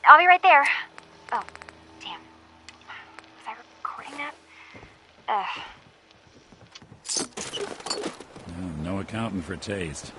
I'll be right there. Oh, damn. Was I recording that? No accounting for taste.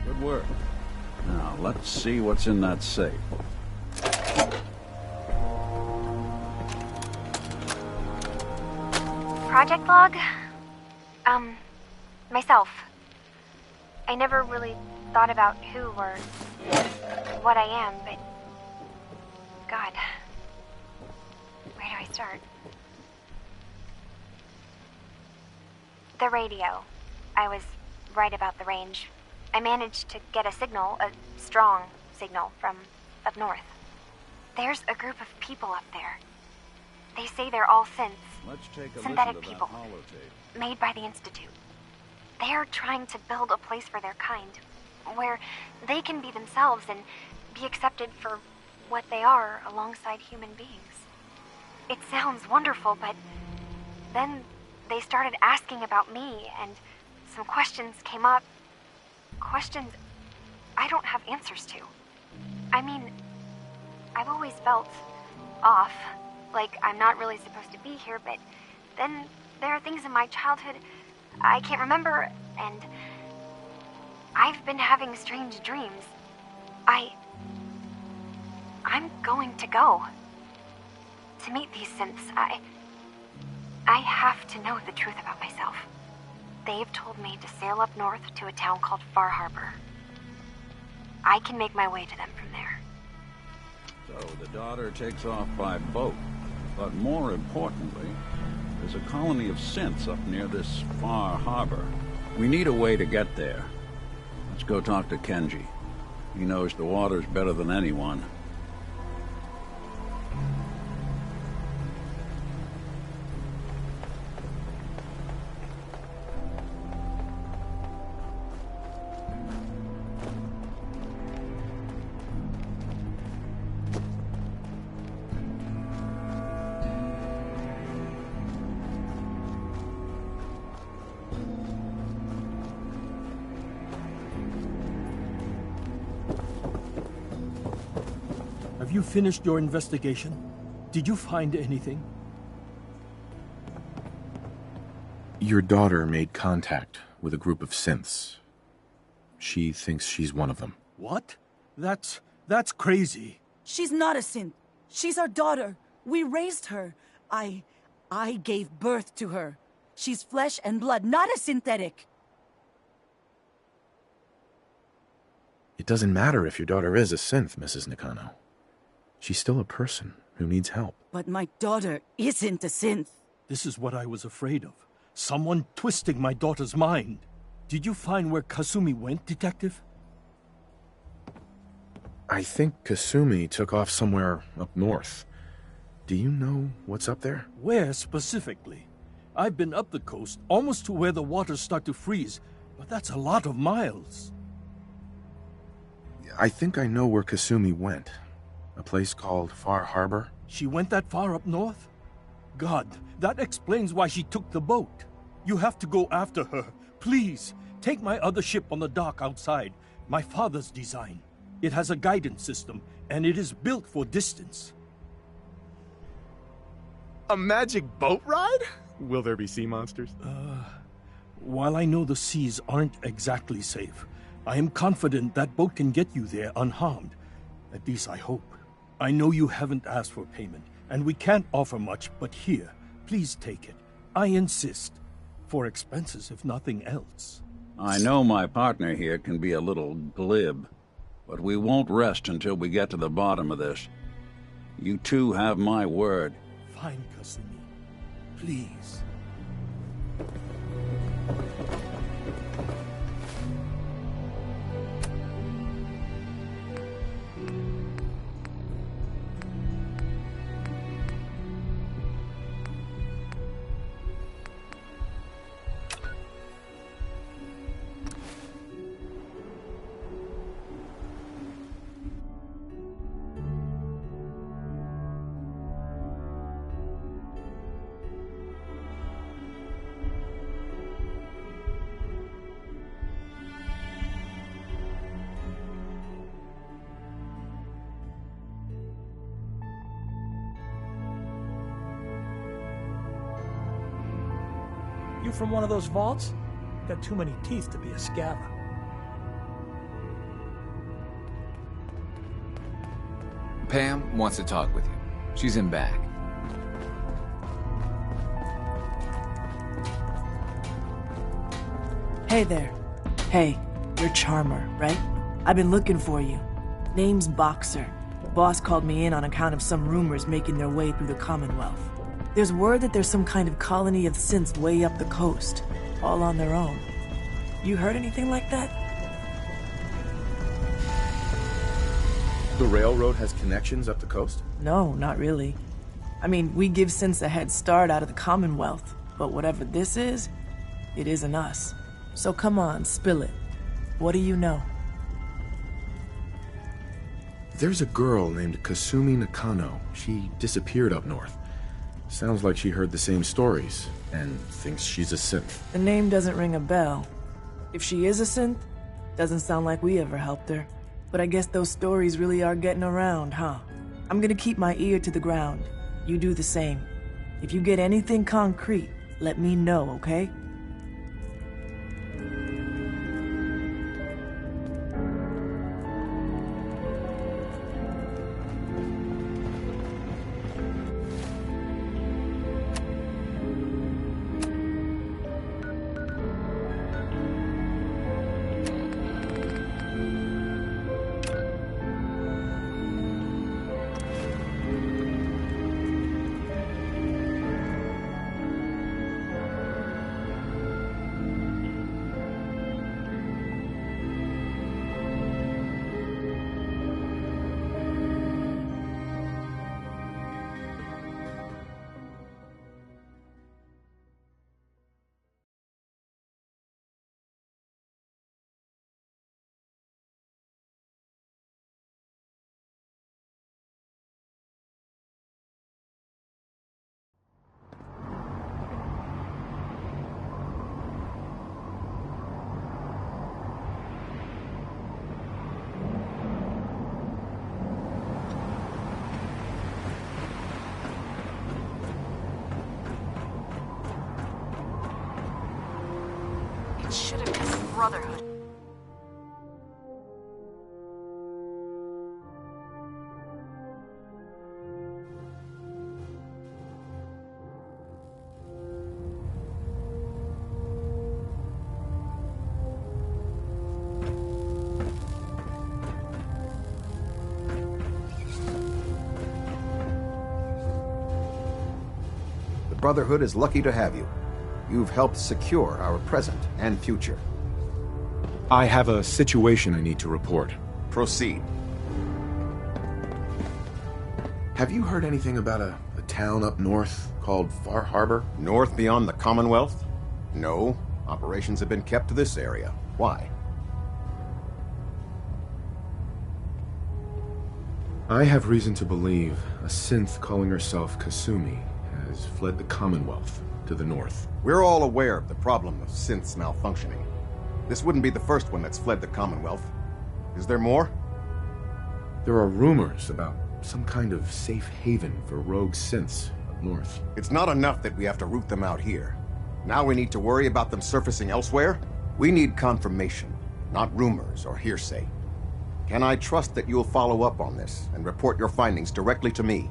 Good work. Now, let's see what's in that safe. Project log? Myself. I never really thought about who or what I am, but... God. Where do I start? The radio. I was right about the range. I managed to get a signal, a strong signal, from up north. There's a group of people up there. They say they're all synths. Let's take a Synthetic listen to people. that holotape. Made by the Institute. They're trying to build a place for their kind, where they can be themselves and be accepted for what they are alongside human beings. It sounds wonderful, but then they started asking about me, and some questions came up. Questions I don't have answers to. I mean, I've always felt off, like I'm not really supposed to be here, but then there are things in my childhood I can't remember, and I've been having strange dreams. I'm going to go. To meet these synths, I have to know the truth about myself. They've told me to sail up north to a town called Far Harbor. I can make my way to them from there. So the daughter takes off by boat. But more importantly, there's a colony of synths up near this Far Harbor. We need a way to get there. Let's go talk to Kenji. He knows the waters better than anyone. Have you finished your investigation? Did you find anything? Your daughter made contact with a group of synths. She thinks she's one of them. What? That's crazy. She's not a synth. She's our daughter. We raised her. I gave birth to her. She's flesh and blood, not a synthetic. It doesn't matter if your daughter is a synth, Mrs. Nakano. She's still a person who needs help. But my daughter isn't a synth. This is what I was afraid of. Someone twisting my daughter's mind. Did you find where Kasumi went, Detective? I think Kasumi took off somewhere up north. Do you know what's up there? Where specifically? I've been up the coast, almost to where the waters start to freeze, but that's a lot of miles. I think I know where Kasumi went. A place called Far Harbor. She went that far up north? God, that explains why she took the boat. You have to go after her. Please, take my other ship on the dock outside. My father's design. It has a guidance system, and it is built for distance. A magic boat ride? Will there be sea monsters? While I know the seas aren't exactly safe, I am confident that boat can get you there unharmed. At least I hope. I know you haven't asked for payment, and we can't offer much, but here, please take it. I insist. For expenses, if nothing else. I know my partner here can be a little glib, but we won't rest until we get to the bottom of this. You two have my word. Fine, Kasumi. Please. You from one of those vaults? Got too many teeth to be a scabber. Pam wants to talk with you. She's in back. Hey there. Hey, you're Charmer, right? I've been looking for you. Name's Boxer. Boss called me in on account of some rumors making their way through the Commonwealth. There's word that there's some kind of colony of synths way up the coast, all on their own. You heard anything like that? The railroad has connections up the coast? No, not really. I mean, we give synths a head start out of the Commonwealth, but whatever this is, it isn't us. So come on, spill it. What do you know? There's a girl named Kasumi Nakano. She disappeared up north. Sounds like she heard the same stories, and thinks she's a synth. The name doesn't ring a bell. If she is a synth, doesn't sound like we ever helped her. But I guess those stories really are getting around, huh? I'm gonna keep my ear to the ground. You do the same. If you get anything concrete, let me know, okay? Should have been Brotherhood. Brotherhood is lucky to have you. You've helped secure our present and future. I have a situation I need to report. Proceed. Have you heard anything about a town up north called Far Harbor? North beyond the Commonwealth? No. Operations have been kept to this area. Why? I have reason to believe a synth calling herself Kasumi has fled the Commonwealth to the north. We're all aware of the problem of synths malfunctioning. This wouldn't be the first one that's fled the Commonwealth. Is there more? There are rumors about some kind of safe haven for rogue synths up north. It's not enough that we have to root them out here. Now we need to worry about them surfacing elsewhere? We need confirmation, not rumors or hearsay. Can I trust that you'll follow up on this and report your findings directly to me?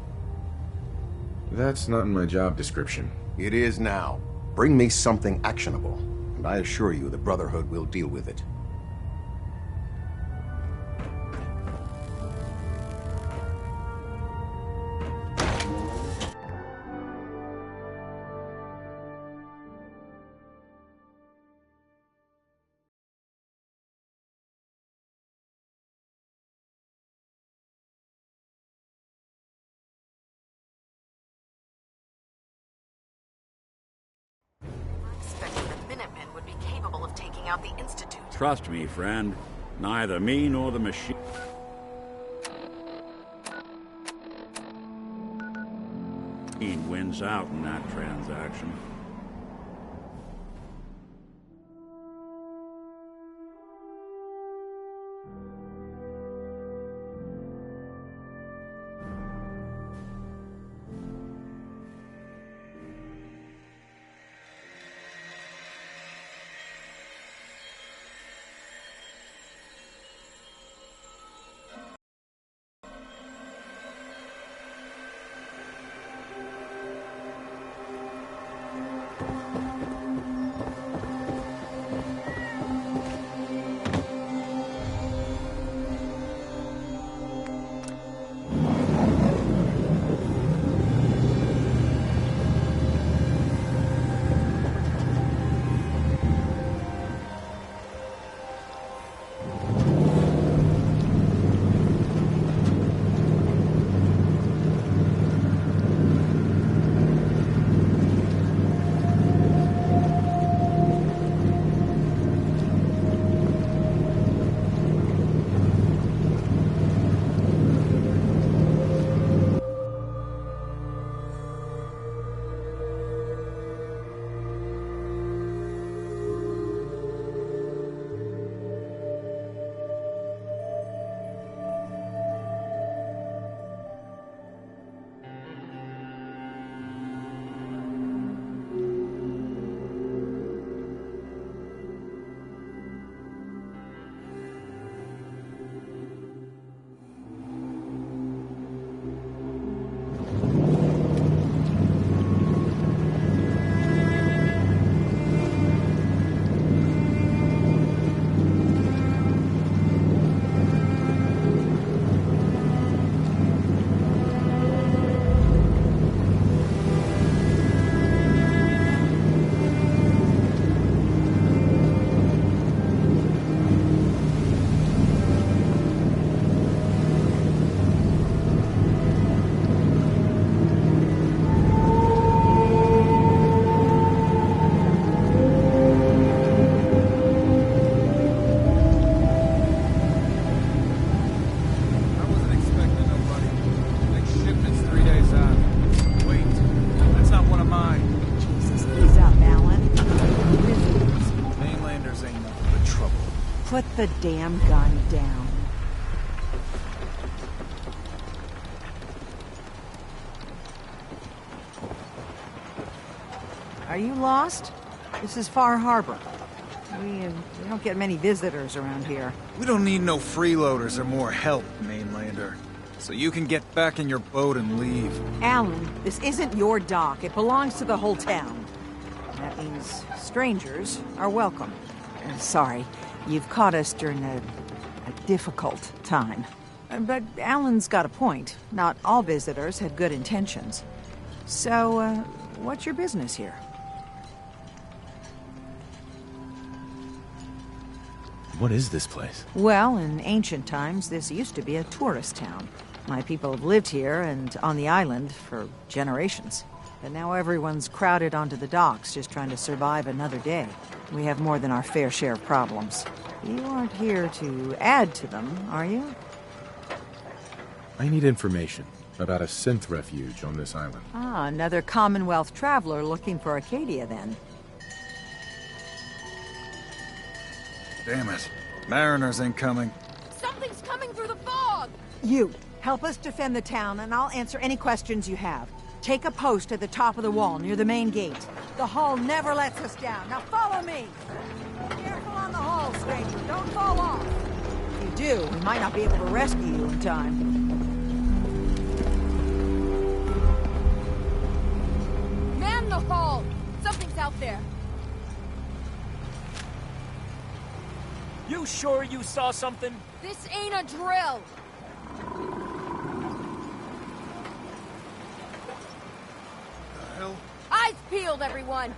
That's not in my job description. It is now. Bring me something actionable, and I assure you the Brotherhood will deal with it. The Institute. Trust me, friend. Neither me nor the machine wins out in that transaction. Put the damn gun down. Are you lost? This is Far Harbor. We don't get many visitors around here. We don't need no freeloaders or more help, mainlander. So you can get back in your boat and leave. Alan, this isn't your dock. It belongs to the whole town. That means strangers are welcome. Sorry, you've caught us during a difficult time. But Alan's got a point. Not all visitors had good intentions. So, What's your business here? What is this place? Well, in ancient times, this used to be a tourist town. My people have lived here and on the island for generations. But now everyone's crowded onto the docks, just trying to survive another day. We have more than our fair share of problems. You aren't here to add to them, are you? I need information about a synth refuge on this island. Ah, another Commonwealth traveler looking for Arcadia, then. Damn it. Mariners incoming. Something's coming through the fog! You, help us defend the town, and I'll answer any questions you have. Take a post at the top of the wall near the main gate. The Hall never lets us down. Now follow me! Careful on the Hall, stranger. Don't fall off. If you do, we might not be able to rescue you in time. Man the Hall! Something's out there. You sure you saw something? This ain't a drill! The hell? Eyes peeled, everyone!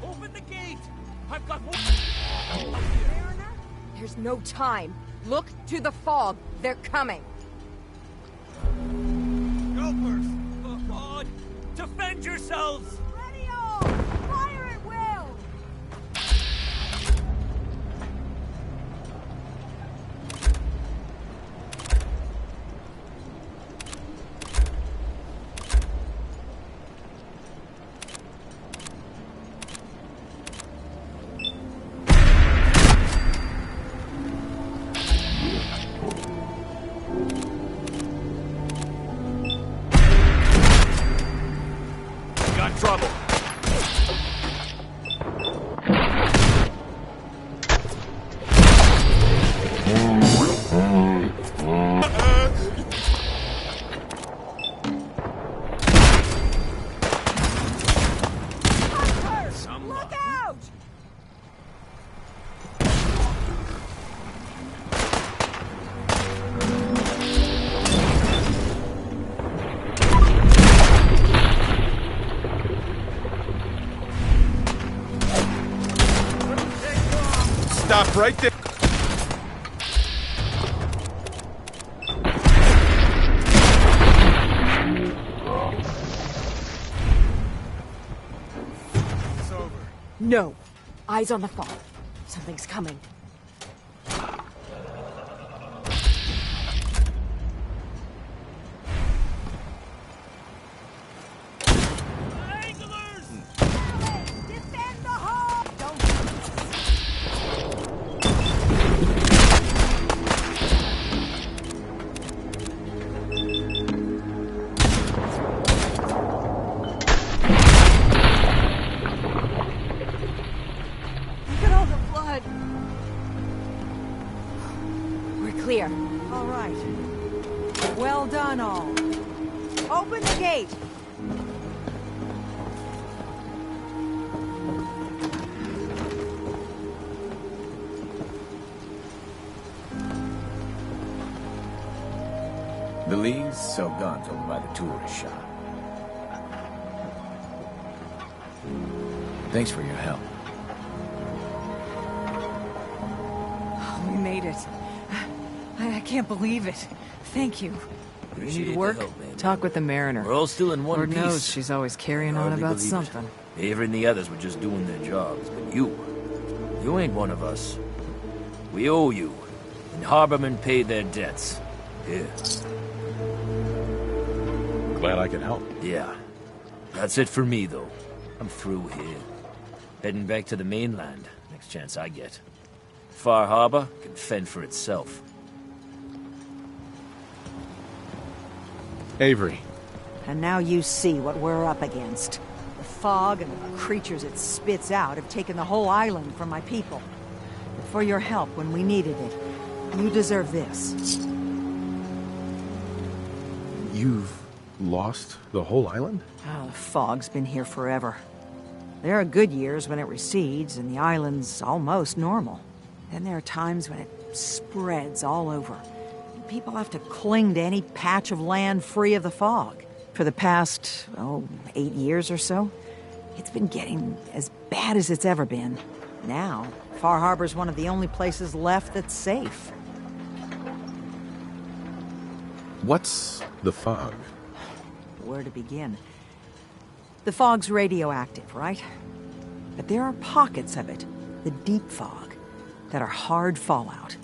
Open the gate! I've got one. Mariner? There's no time. Look to the fog. They're coming. Helpers! Defend yourselves! Ready all! Fire at will! Got trouble. Look out! Stop right there. It's over. No. Eyes on the fog. Something's coming. Defend the Hall! Don't... Look at all the blood. We're clear. All right. Well done, all. Open the gate. The Lees sell guns over by the tourist shop. Thanks for your help. We made it. I can't believe it. Thank you. You need work? Talk with the Mariner. We're all still in one Lord piece. knows she's always carrying on Hardly about believe it. something. Avery and the others were just doing their jobs, but you ain't one of us. We owe you, and Harbormen paid their debts. Here. Glad I could help. Yeah. That's it for me, though. I'm through here. Heading back to the mainland, next chance I get. Far Harbor can fend for itself. Avery. And now you see what we're up against. The fog and the creatures it spits out have taken the whole island from my people. But for your help when we needed it, you deserve this. You've lost the whole island? Oh, the fog's been here forever. There are good years when it recedes and the island's almost normal. Then there are times when it spreads all over. people have to cling to any patch of land free of the fog. For the past, 8 years or so, it's been getting as bad as it's ever been. Now, Far Harbor's one of the only places left that's safe. What's the fog? Where to begin? The fog's radioactive, right? But there are pockets of it, the deep fog, that are hard fallout.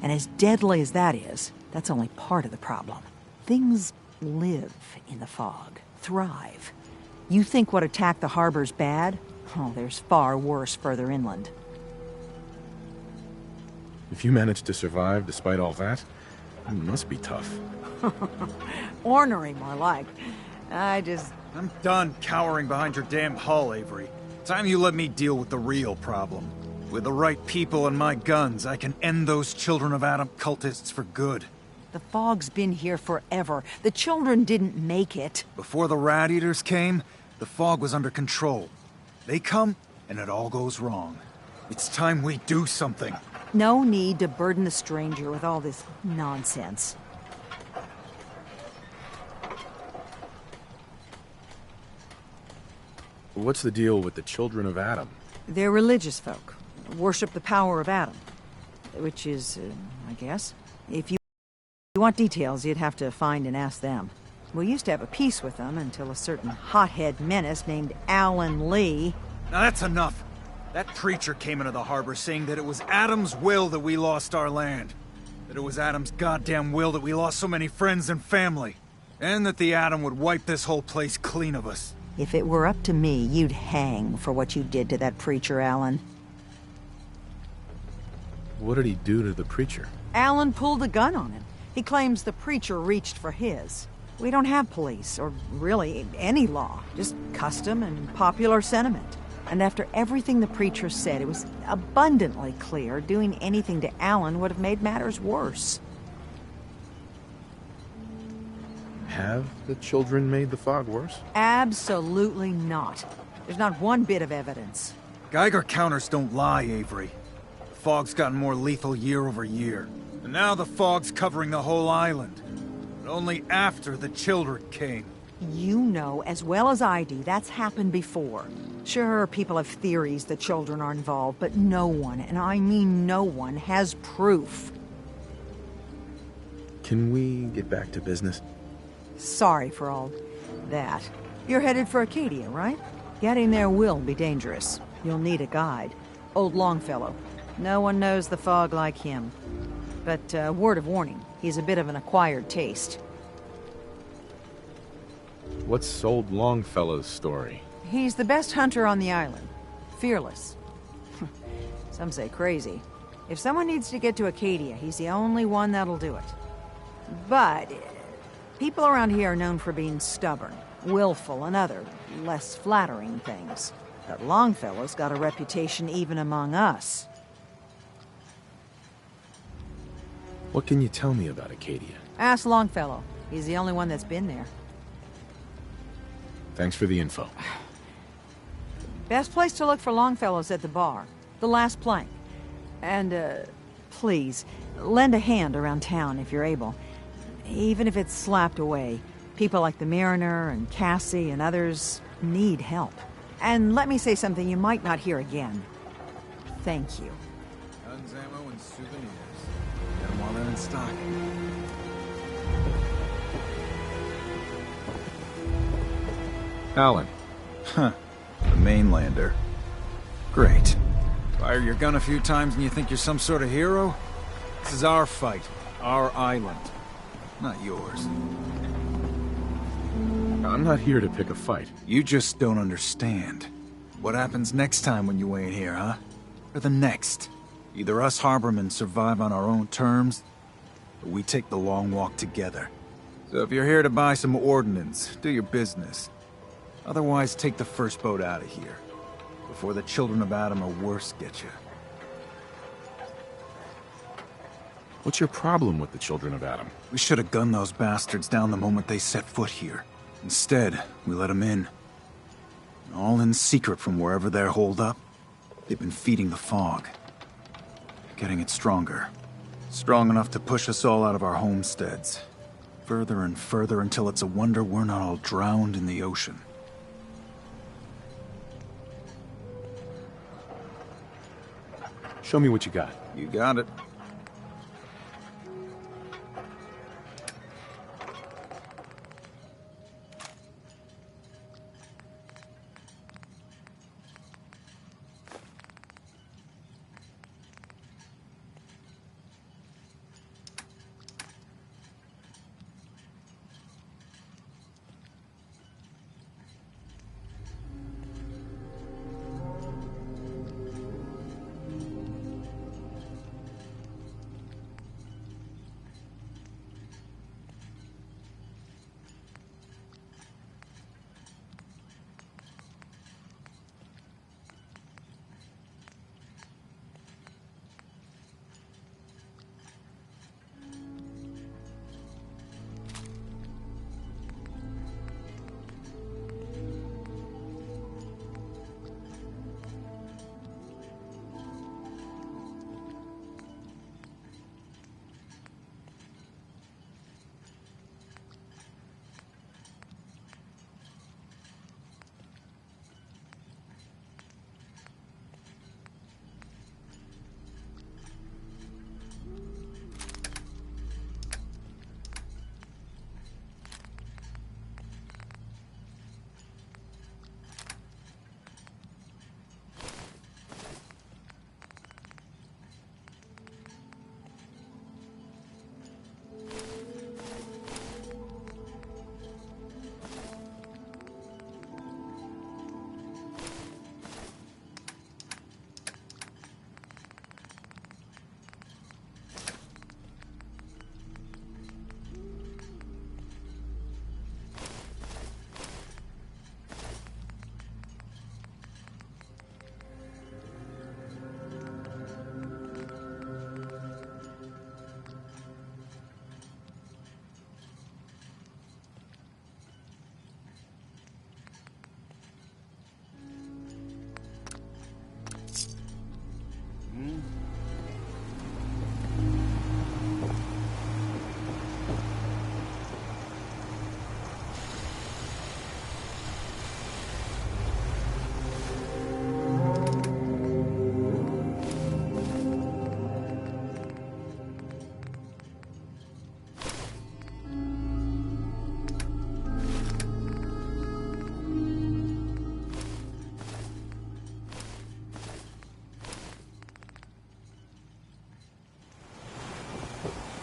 And as deadly as that is, that's only part of the problem. Things live in the fog, thrive. You think what attacked the harbor's bad? Oh, there's far worse further inland. If you managed to survive despite all that, it must be tough. Ornery, more like. I'm done cowering behind your damn hull, Avery. Time you let me deal with the real problem. With the right people and my guns, I can end those Children of Adam cultists for good. The fog's been here forever. The children didn't make it. Before the Rat Eaters came, the fog was under control. They come, and it all goes wrong. It's time we do something. No need to burden the stranger with all this nonsense. What's the deal with the Children of Adam? They're religious folk. Worship the power of Adam. Which is, I guess, if you want details, you'd have to find and ask them. We used to have a peace with them until a certain hothead menace named Alan Lee... Now that's enough. That preacher came into the harbor saying that it was Adam's will that we lost our land. That it was Adam's goddamn will that we lost so many friends and family. And that the Adam would wipe this whole place clean of us. If it were up to me, you'd hang for what you did to that preacher, Alan. What did he do to the preacher? Alan pulled a gun on him. He claims the preacher reached for his. We don't have police, or really any law, just custom and popular sentiment. And after everything the preacher said, it was abundantly clear doing anything to Alan would have made matters worse. Have the children made the fog worse? Absolutely not. There's not one bit of evidence. Geiger counters don't lie, Avery. The fog's gotten more lethal year over year. And now the fog's covering the whole island. But only after the children came. You know as well as I do that's happened before. Sure, people have theories that children are involved, but no one, and I mean no one, has proof. Can we get back to business? Sorry for all that. You're headed for Acadia, right? Getting there will be dangerous. You'll need a guide. Old Longfellow. No one knows the fog like him. But, word of warning, he's a bit of an acquired taste. What's old Longfellow's story? He's the best hunter on the island. Fearless. Some say crazy. If someone needs to get to Acadia, he's the only one that'll do it. But people around here are known for being stubborn, willful, and other, less flattering things. But Longfellow's got a reputation even among us. What can you tell me about Acadia? Ask Longfellow. He's the only one that's been there. Thanks for the info. Best place to look for Longfellow's at the bar. The last plank. And, please, lend a hand around town if you're able. Even if it's slapped away. People like the Mariner and Cassie and others need help. And let me say something you might not hear again. Thank you. Guns, ammo, and souvenirs. Get them while they're in stock. Alan. Huh. The mainlander. Great. Fire your gun a few times and you think you're some sort of hero? This is our fight. Our island. Not yours. I'm not here to pick a fight. You just don't understand. What happens next time when you ain't here, huh? Or the next? Either us harbormen survive on our own terms, or we take the long walk together. So if you're here to buy some ordnance, do your business. Otherwise, take the first boat out of here, before the Children of Adam or worse get you. What's your problem with the Children of Adam? We should have gunned those bastards down the moment they set foot here. Instead, we let them in. All in secret from wherever they're holed up. They've been feeding the fog. Getting it stronger. Strong enough to push us all out of our homesteads. Further and further until it's a wonder we're not all drowned in the ocean. Show me what you got. You got it.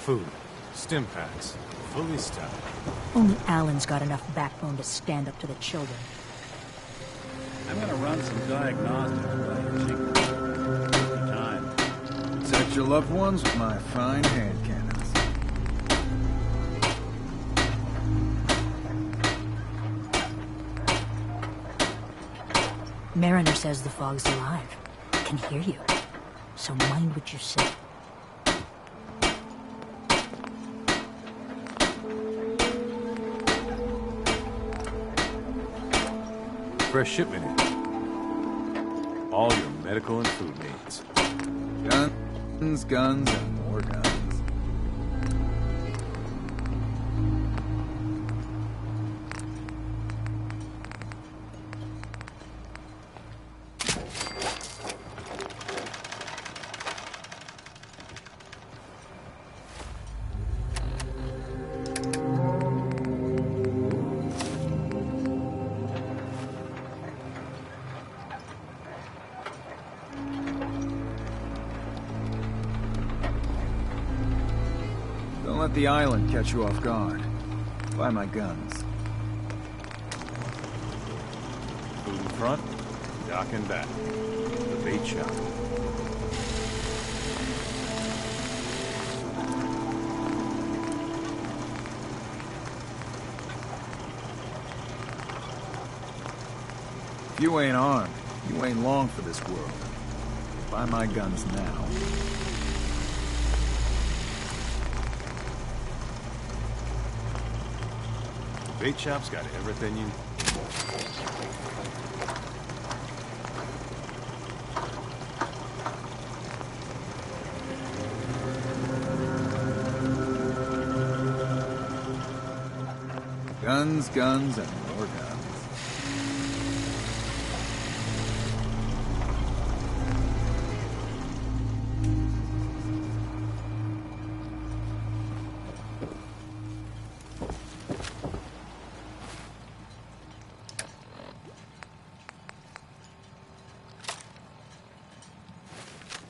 Food. Stim packs. Fully stocked. Only Alan's got enough backbone to stand up to the children. I'm gonna run some diagnostics by your secret. Time. Protect your loved ones with my fine hand cannons. Mariner says the fog's alive. Can hear you. So mind what you say. Fresh shipment in. All your medical and food needs. Guns, guns, and more guns. Don't let the island catch you off guard. Buy my guns. Food in front, dock in back. The bait shop. If you ain't armed, you ain't long for this world. Buy my guns now. Bait shop's got everything you need. Guns, guns, and more guns.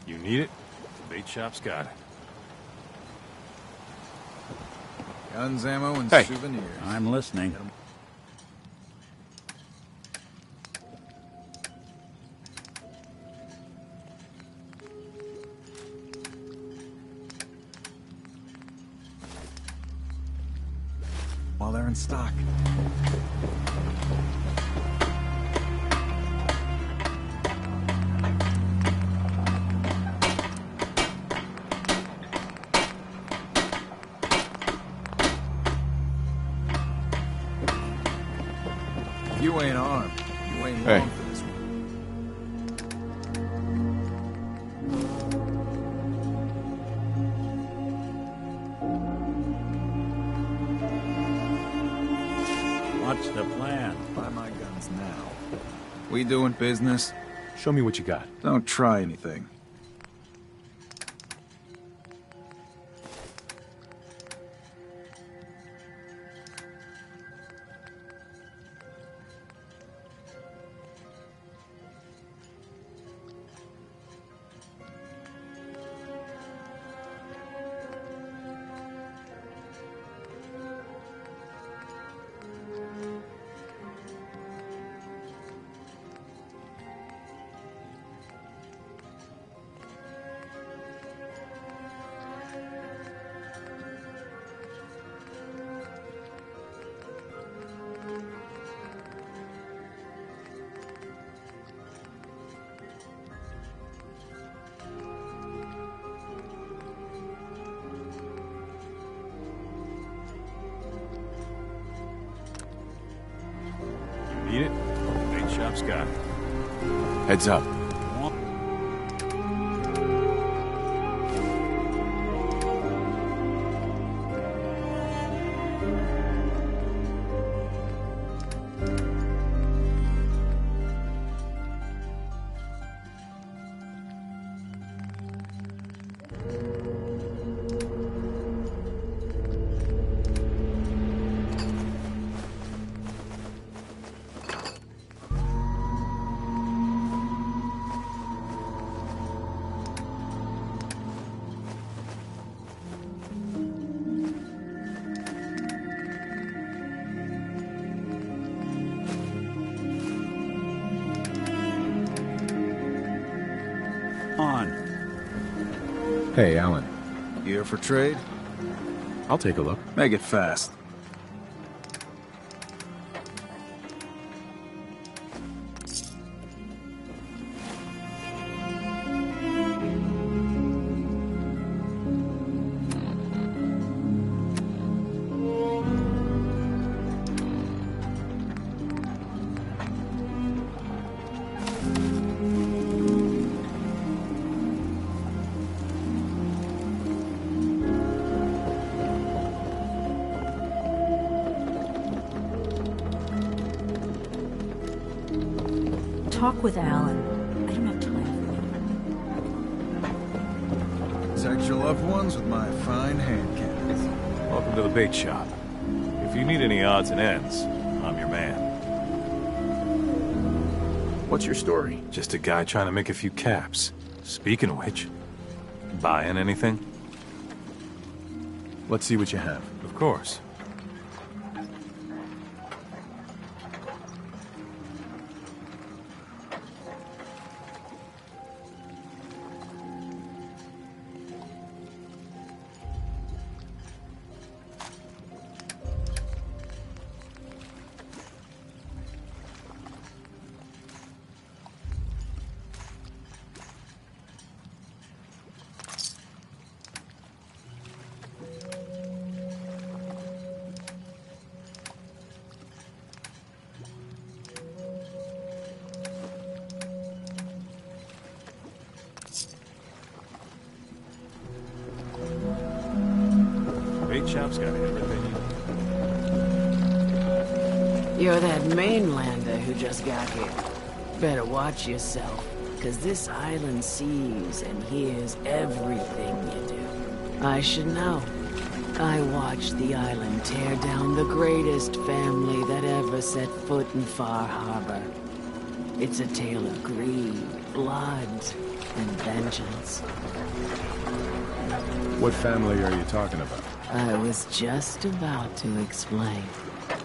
You need it? The bait shop's got it. Guns, ammo, and Hey, souvenirs. I'm listening. While they're in stock. You ain't armed. You ain't long for this one. What's the plan? Buy my guns now. We doing business? Show me what you got. Don't try anything. Need it? Bait shop's got it. Heads up. Hey, Alan. Here for trade? I'll take a look. Make it fast. Talk with Alan. I don't have time for you. Protect your loved ones with my fine hand cannons. Welcome to the bait shop. If you need any odds and ends, I'm your man. What's your story? Just a guy trying to make a few caps. Speaking of which, buying anything? Let's see what you have. Of course. Bait shop's got everything you need. You're that mainlander who just got here. Better watch yourself, because this island sees and hears everything you do. I should know. I watched the island tear down the greatest family that ever set foot in Far Harbor. It's a tale of greed, blood, and vengeance. What family are you talking about? I was just about to explain.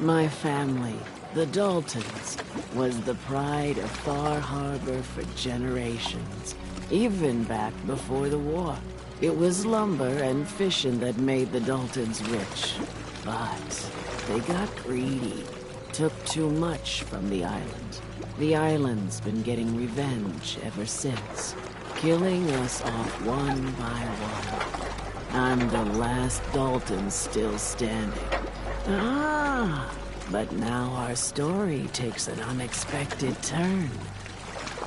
My family, the Daltons, was the pride of Far Harbor for generations, even back before the war. It was lumber and fishing that made the Daltons rich. But they got greedy, took too much from the island. The island's been getting revenge ever since, killing us off one by one. I'm the last Dalton still standing. But now our story takes an unexpected turn.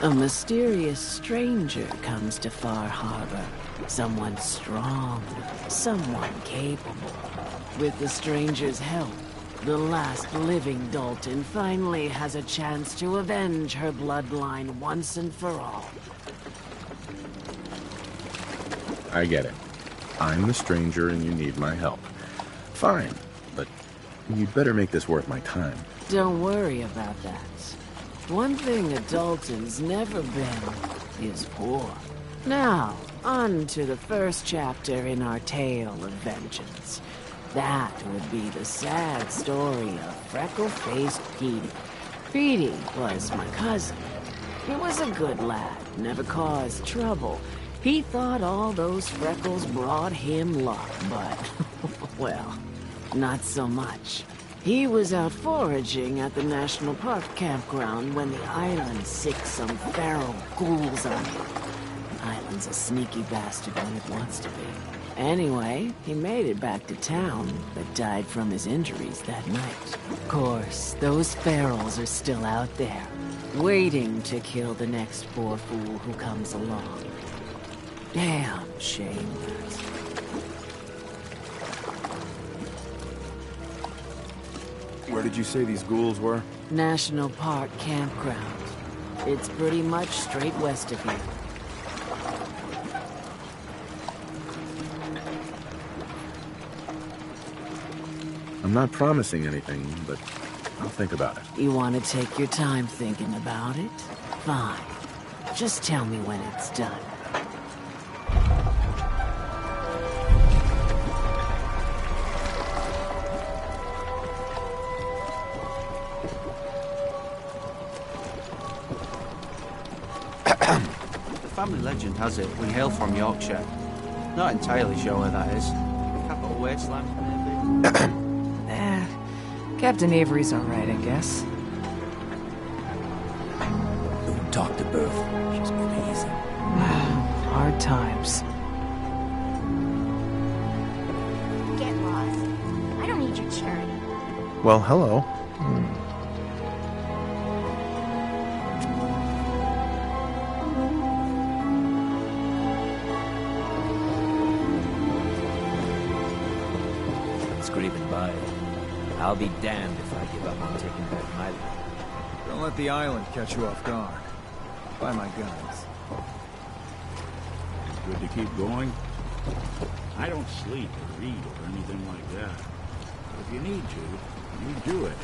A mysterious stranger comes to Far Harbor. Someone strong, someone capable. With the stranger's help, the last living Dalton finally has a chance to avenge her bloodline once and for all. I get it. I'm the stranger and you need my help. Fine, but you'd better make this worth my time. Don't worry about that. One thing a Dalton's never been is poor. Now, on to the first chapter in our tale of vengeance. That would be the sad story of freckle-faced Petey. Petey was my cousin. He was a good lad, never caused trouble. He thought all those freckles brought him luck, but, well, not so much. He was out foraging at the National Park campground when the island sicked some feral ghouls on him. The island's a sneaky bastard when it wants to be. Anyway, he made it back to town, but died from his injuries that night. Of course, those ferals are still out there, waiting to kill the next poor fool who comes along. Damn shame that. Where did you say these ghouls were? National Park campground. It's pretty much straight west of here. I'm not promising anything, but I'll think about it. You want to take your time thinking about it? Fine. Just tell me when it's done. The family legend has it we hail from Yorkshire. Not entirely sure where that is. Capital Wasteland, maybe? Captain Avery's alright, I guess. Don't talk to Berth. She's crazy. Hard times. Get lost. I don't need your charity. Well, hello. Scraping by. I'll be damned if I give up on taking back my land. Don't let the island catch you off guard. Buy my guns. Good to keep going. I don't sleep or read or anything like that. If you need to, you do it.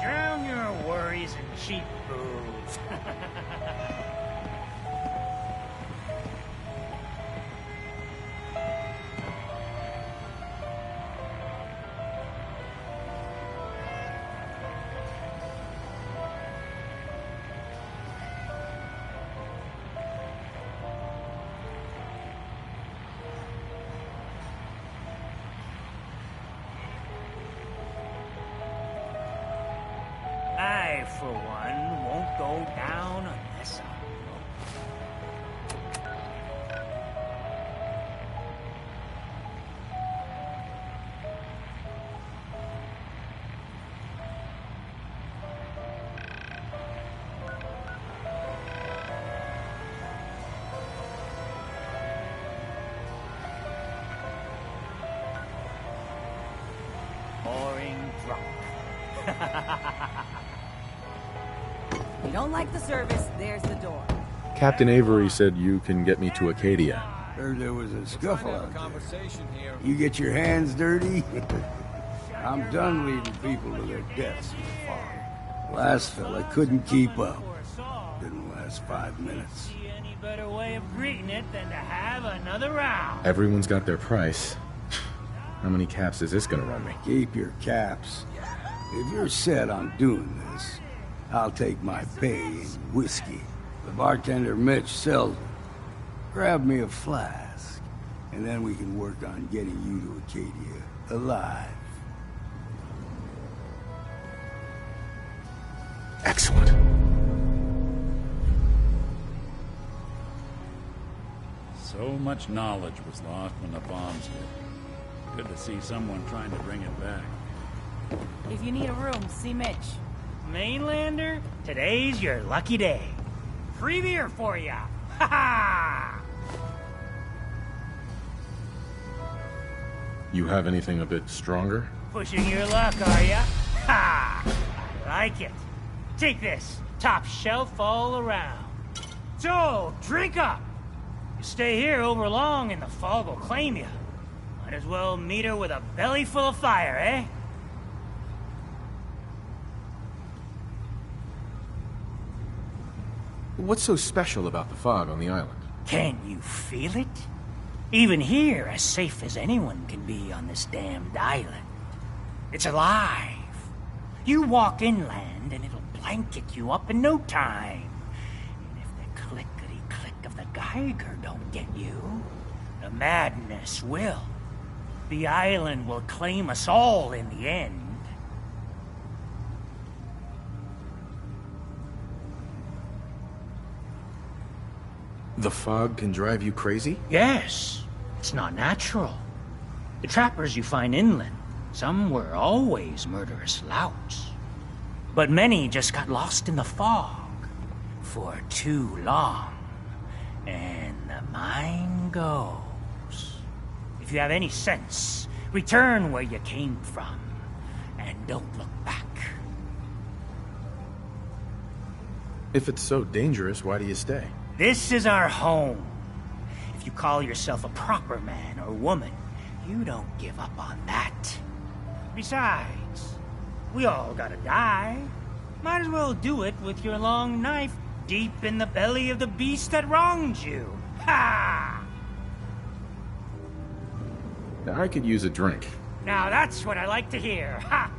Drown your worries in cheap booze. I, for one, won't go down unless I You don't like the service, there's the door. Captain Avery said you can get me to Acadia. Heard there was a scuffle out there. You get your hands dirty? I'm done leading people to their deaths in the fog. Last fella couldn't keep up. Didn't last 5 minutes. any better way of greeting it than to have another round. Everyone's got their price. How many caps is this gonna run me? Keep your caps. If you're set on doing this, I'll take my pay in whiskey. The bartender Mitch sells it. Grab me a flask, and then we can work on getting you to Acadia alive. Excellent. So much knowledge was lost when the bombs hit. Good to see someone trying to bring it back. If you need a room, see Mitch. Mainlander, today's your lucky day. Free beer for ya! Ha ha! You have anything a bit stronger? Pushing your luck, are ya? Ha! I like it. Take this. Top shelf all around. So, drink up! You stay here over long and the fog will claim you. Might as well meet her with a belly full of fire, eh? What's so special about the fog on the island? Can you feel it? Even here, as safe as anyone can be on this damned island. It's alive. You walk inland and it'll blanket you up in no time. And if the clickety-click of the Geiger don't get you, the madness will. The island will claim us all in the end. The fog can drive you crazy? Yes. It's not natural. The trappers you find inland, some were always murderous louts. But many just got lost in the fog for too long. And the mind goes. If you have any sense, return where you came from, and don't look back. If it's so dangerous, why do you stay? This is our home. If you call yourself a proper man or woman, you don't give up on that. Besides, we all gotta die. Might as well do it with your long knife deep in the belly of the beast that wronged you. Ha! I could use a drink. Now that's what I like to hear. Ha!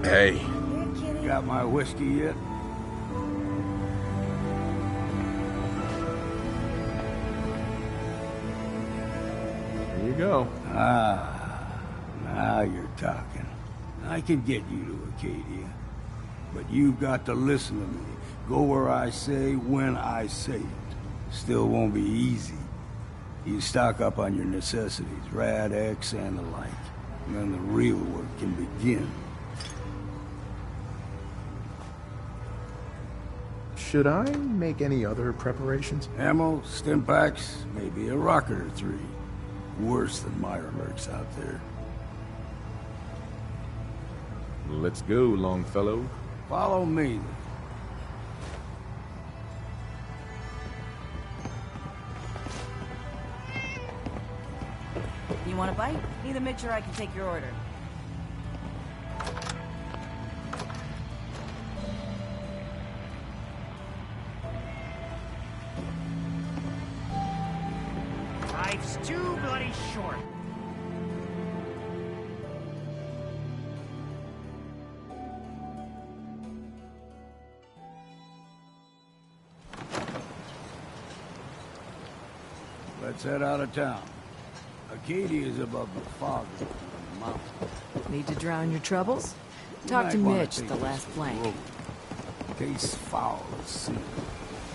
Hey. Got my whiskey yet? Here you go. Ah, now you're talking. I can get you to Acadia. But you've got to listen to me. Go where I say, when I say it. Still won't be easy. You stock up on your necessities, Rad-X and the like. And then the real work can begin. Should I make any other preparations? Ammo, stim packs, maybe a rocket or three. Worse than Mirelurks out there. Let's go, Longfellow. Follow me. You want a bite? Need to make sure I can take your order. Life's too bloody short. Let's head out of town. Acadia is above the fog of the mountain. Need to drown your troubles? Talk to Mitch, the last flank. Case foul as sin.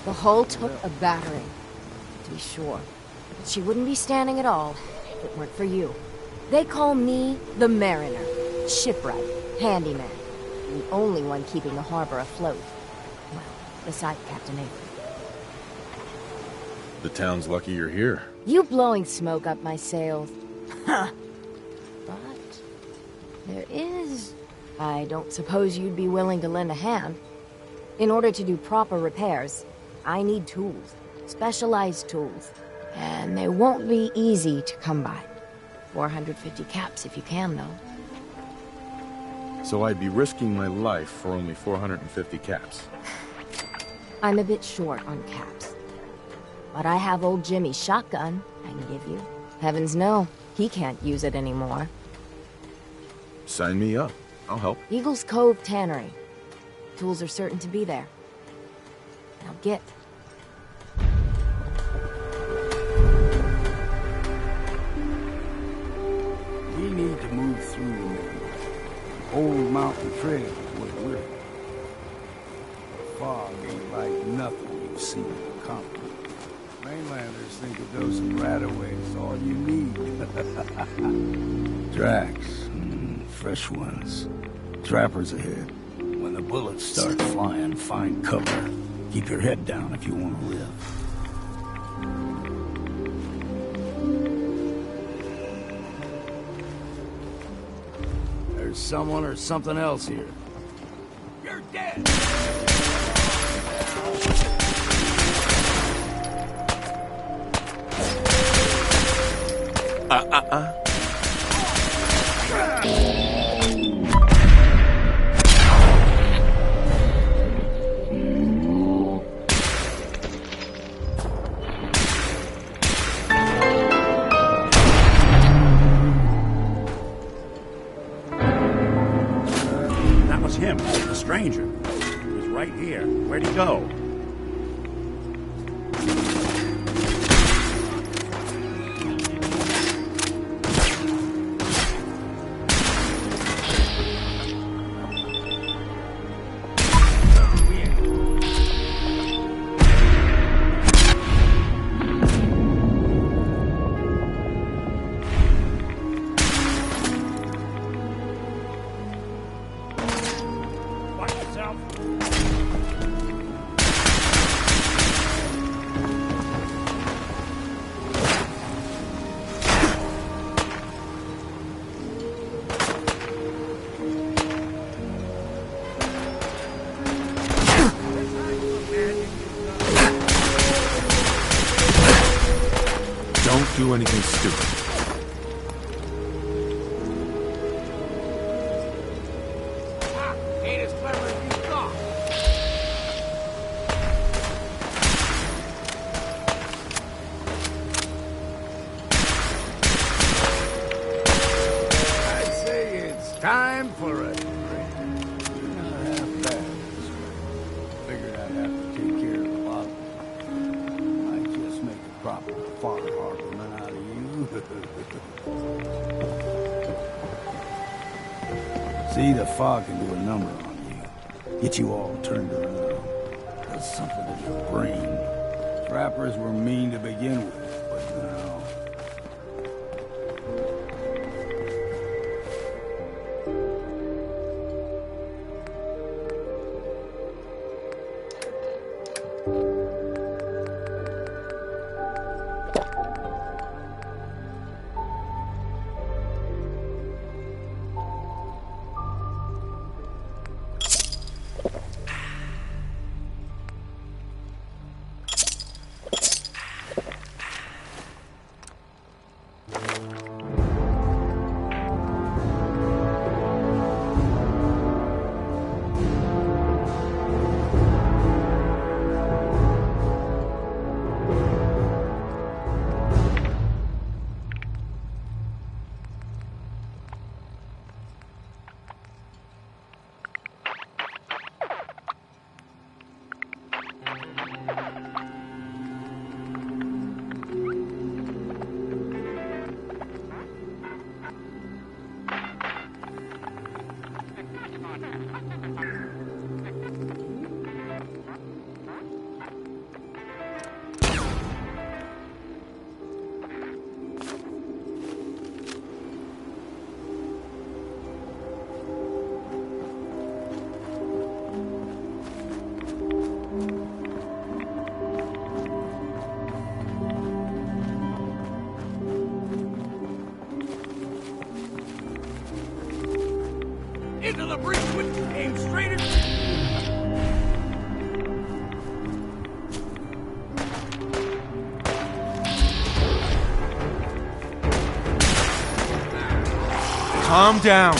The hull took a battering, to be sure. But she wouldn't be standing at all if it weren't for you. They call me the Mariner, shipwright, handyman, the only one keeping the harbor afloat. Well, beside Captain Avery. The town's lucky you're here. You blowing smoke up my sails. Huh. But there is... I don't suppose you'd be willing to lend a hand. In order to do proper repairs, I need tools. Specialized tools. And they won't be easy to come by. 450 caps if you can, though. So I'd be risking my life for only 450 caps. I'm a bit short on caps. But I have old Jimmy's shotgun I can give you. Heavens no, he can't use it anymore. Sign me up. I'll help. Eagles Cove Tannery. Tools are certain to be there. Now get. We need to move through the old mountain trail where we're. The fog ain't like nothing you've seen in the continent. Mainlanders think a dose of Radaway is all you need. Tracks, fresh ones. Trappers ahead. When the bullets start flying, find cover. Keep your head down if you want to live. There's someone or something else here. You're dead! That was him, the stranger. He was right here. Where'd he go? Don't do anything stupid. Ain't as clever as you thought. I'd say it's time for a drink. You're not half bad. Figured I'd have to take care of the bottle. Might just make a proper far harborman out of you. See, the fog can do a number on you. Get you all turned around. Does something to your brain. Trappers were mean to begin with, but now... into the breach with aim straight at... Calm down.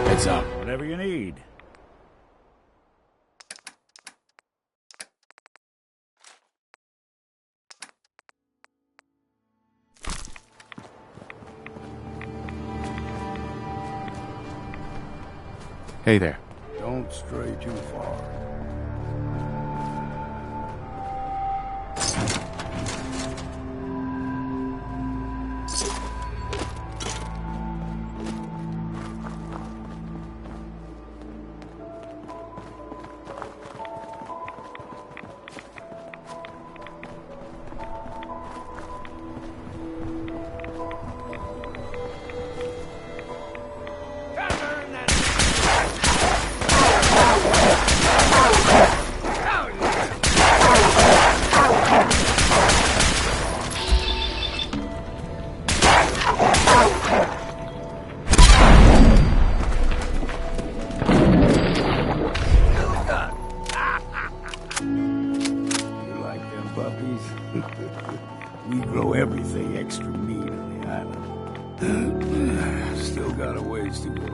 Heads up. Whatever you need. Hey there. Don't stray too far. We grow everything extra meat on the island. Still got a ways to go.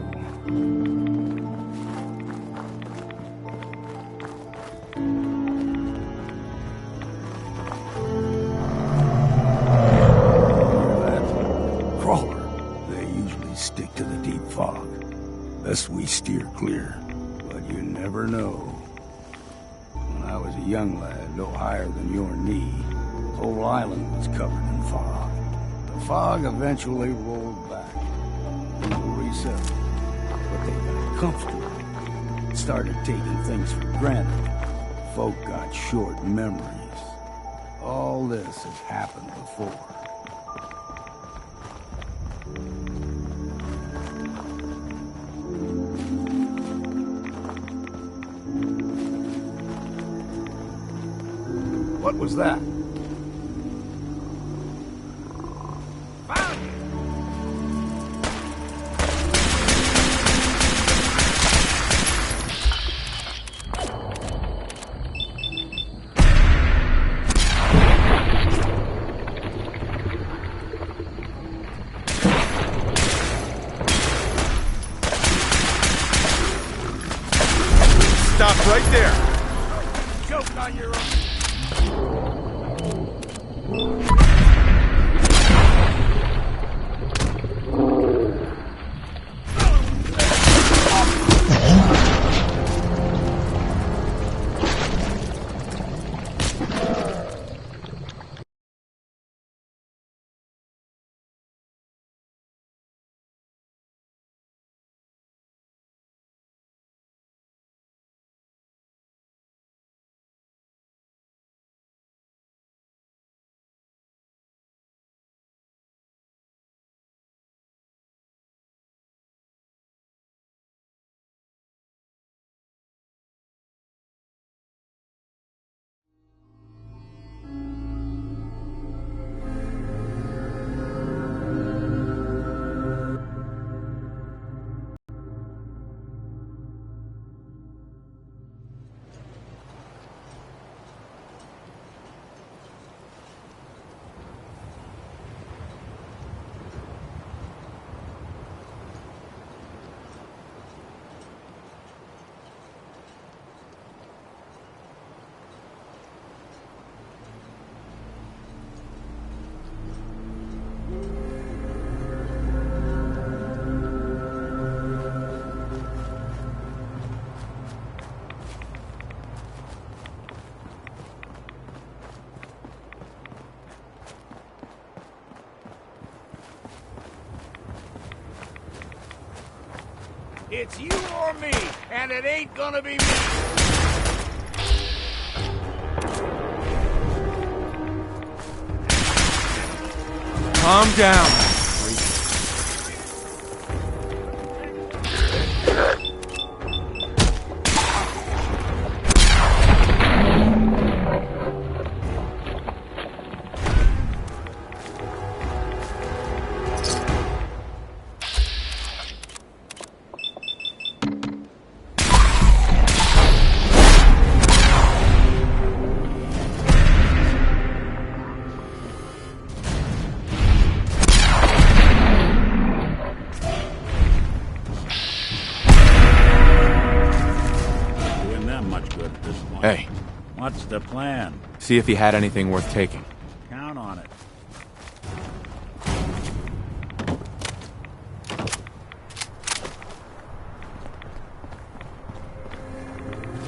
Crawler, they usually stick to the deep fog. Thus we steer clear, but you never know. When I was a young lad, no higher than your knee, the whole island was covered in fog. The fog eventually rolled back. People resettled, but they got comfortable. Started taking things for granted. Folk got short memories. All this has happened before. What was that? Stop right there. Joke on your own. It's you or me, and it ain't gonna be me. Calm down. Hey. What's the plan? See if he had anything worth taking. Count on it.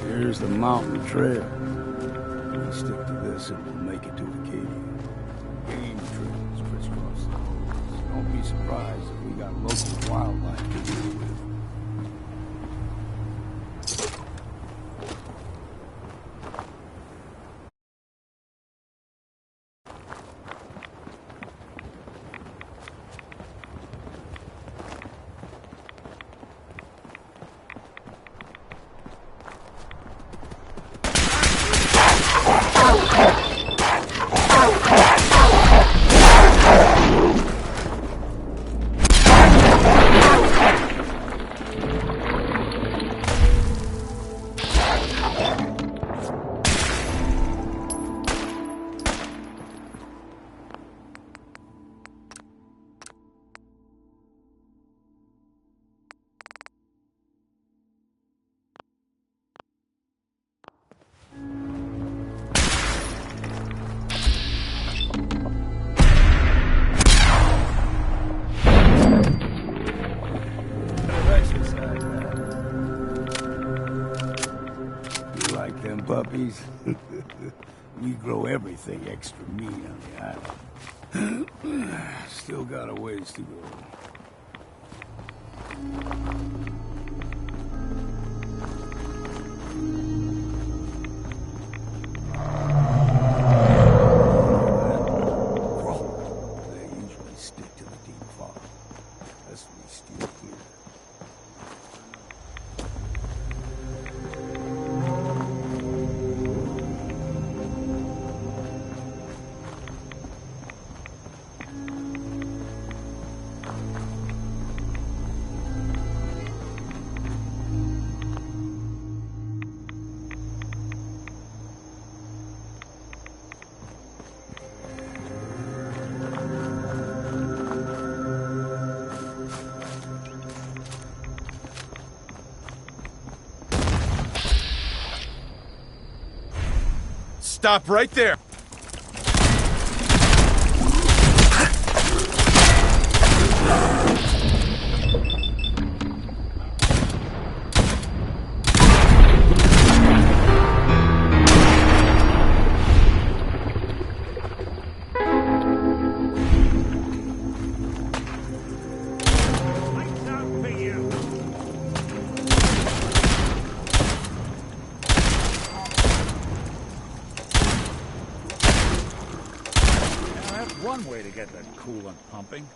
Here's the mountain trail. We stick to this and we'll make it to Acadia. Game trails crisscross the hills. Don't be surprised if we got local wildlife to deal with. Puppies. We grow everything extra mean on the island. Still got a ways to go. They usually stick to the deep fog. Unless we steer clear. Stop right there! One way to get that coolant pumping.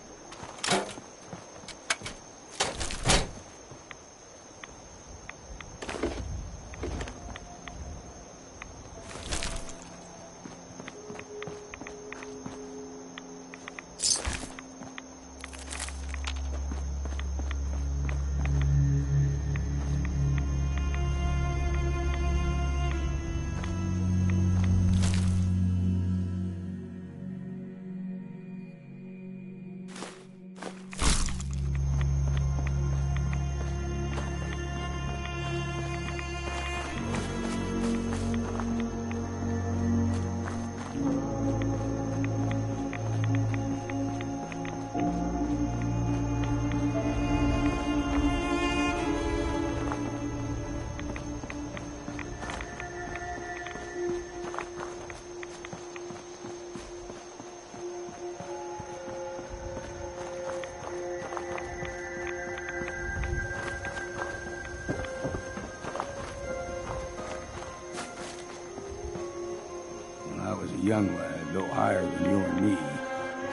young lad, no higher than you and me.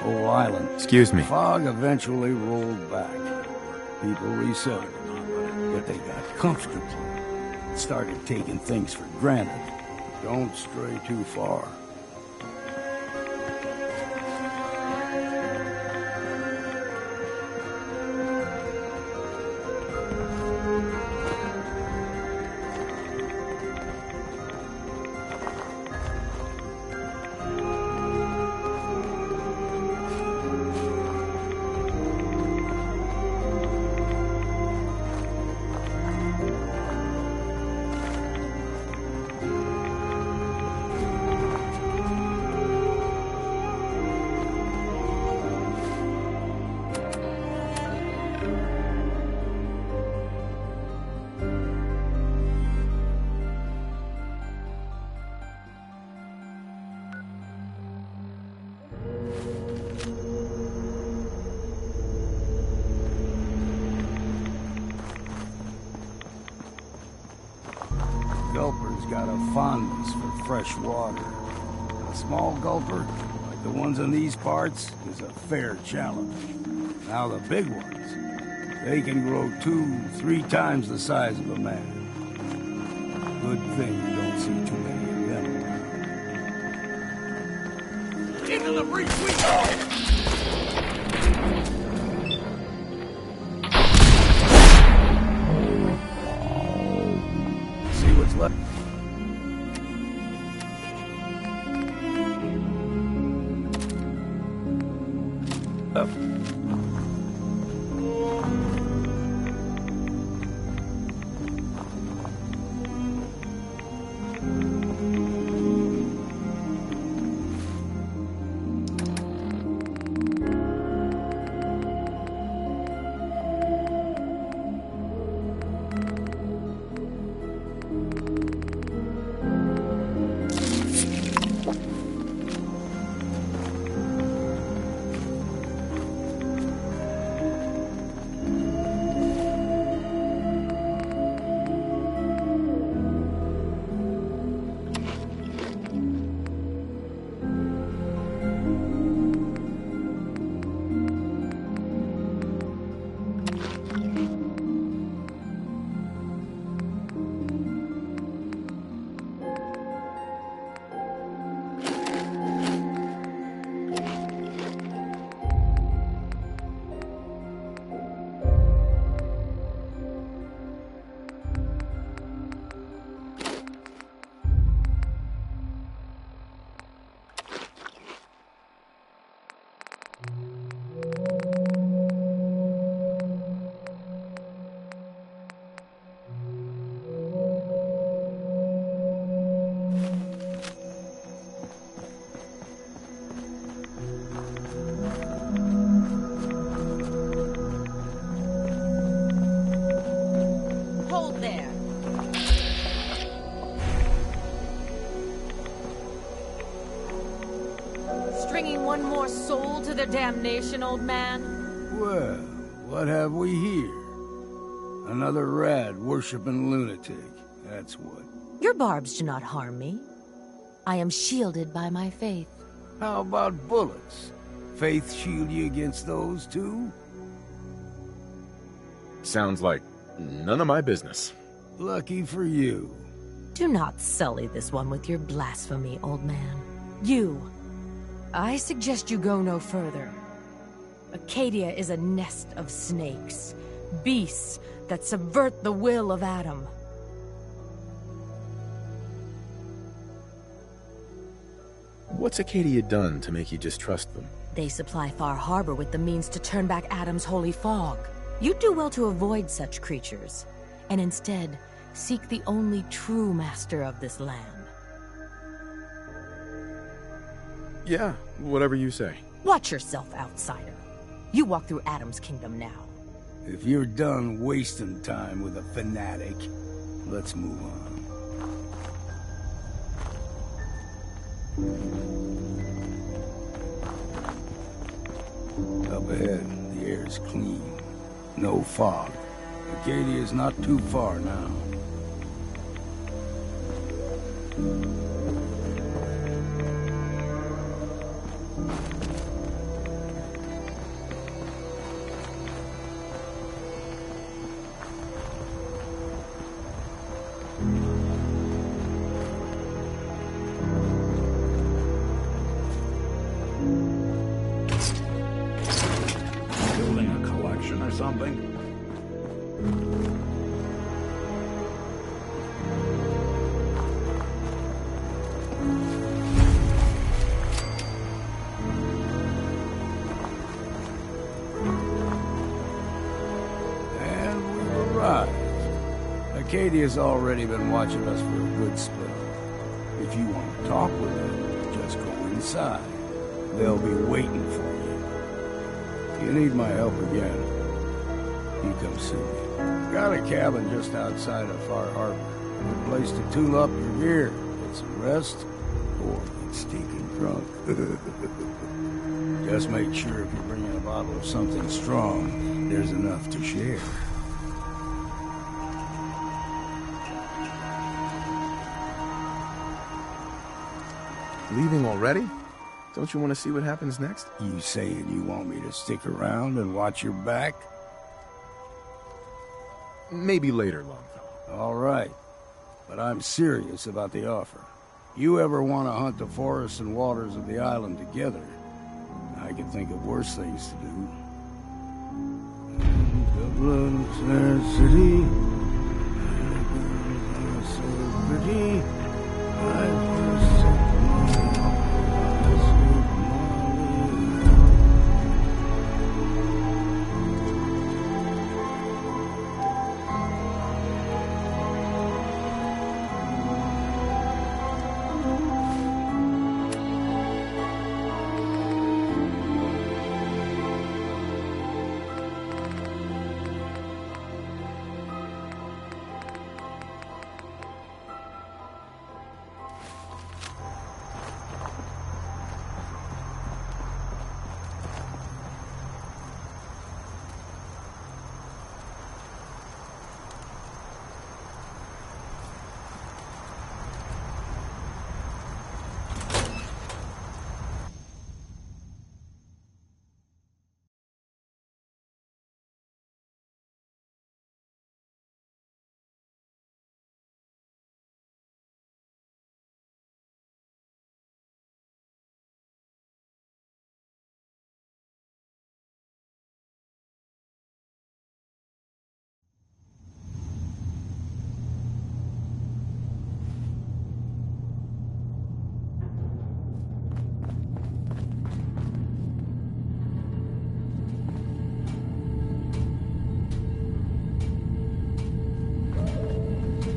Whole island. Excuse me. Fog eventually rolled back. People resettled, but they got comfortable. Started taking things for granted. Don't stray too far. Gulper's got a fondness for fresh water. A small gulper, like the ones in these parts, is a fair challenge. Now the big ones, they can grow 2-3 times the size of a man. Good thing you don't see too many of them. Into the breach we go! Left. Up. One more soul to their damnation, old man? Well, what have we here? Another rad-worshipping lunatic, that's what. Your barbs do not harm me. I am shielded by my faith. How about bullets? Faith shield you against those, too? Sounds like none of my business. Lucky for you. Do not sully this one with your blasphemy, old man. You! I suggest you go no further. Acadia is a nest of snakes, beasts that subvert the will of Adam. What's Acadia done to make you distrust them? They supply Far Harbor with the means to turn back Adam's holy fog. You'd do well to avoid such creatures, and instead seek the only true master of this land. Yeah, whatever you say. Watch yourself, outsider. You walk through Adam's kingdom now. If you're done wasting time with a fanatic, let's move on. Up ahead, the air's clean. No fog. Acadia's not too far now. or something? And we've arrived. Acadia's already been watching us for a good spell. If you want to talk with them, just go inside. They'll be waiting for you. If you need my help again, you come see me. Got a cabin just outside of Far Harbor. Good place to tool up your gear, get some rest, or get stinking drunk. Just make sure if you're bringing a bottle of something strong, there's enough to share. Leaving already? Don't you want to see what happens next? You saying you want me to stick around and watch your back? Maybe later, Longfellow. All right. But I'm serious about the offer. You ever want to hunt the forests and waters of the island together, I can think of worse things to do. Dublin, Snare City. So pretty.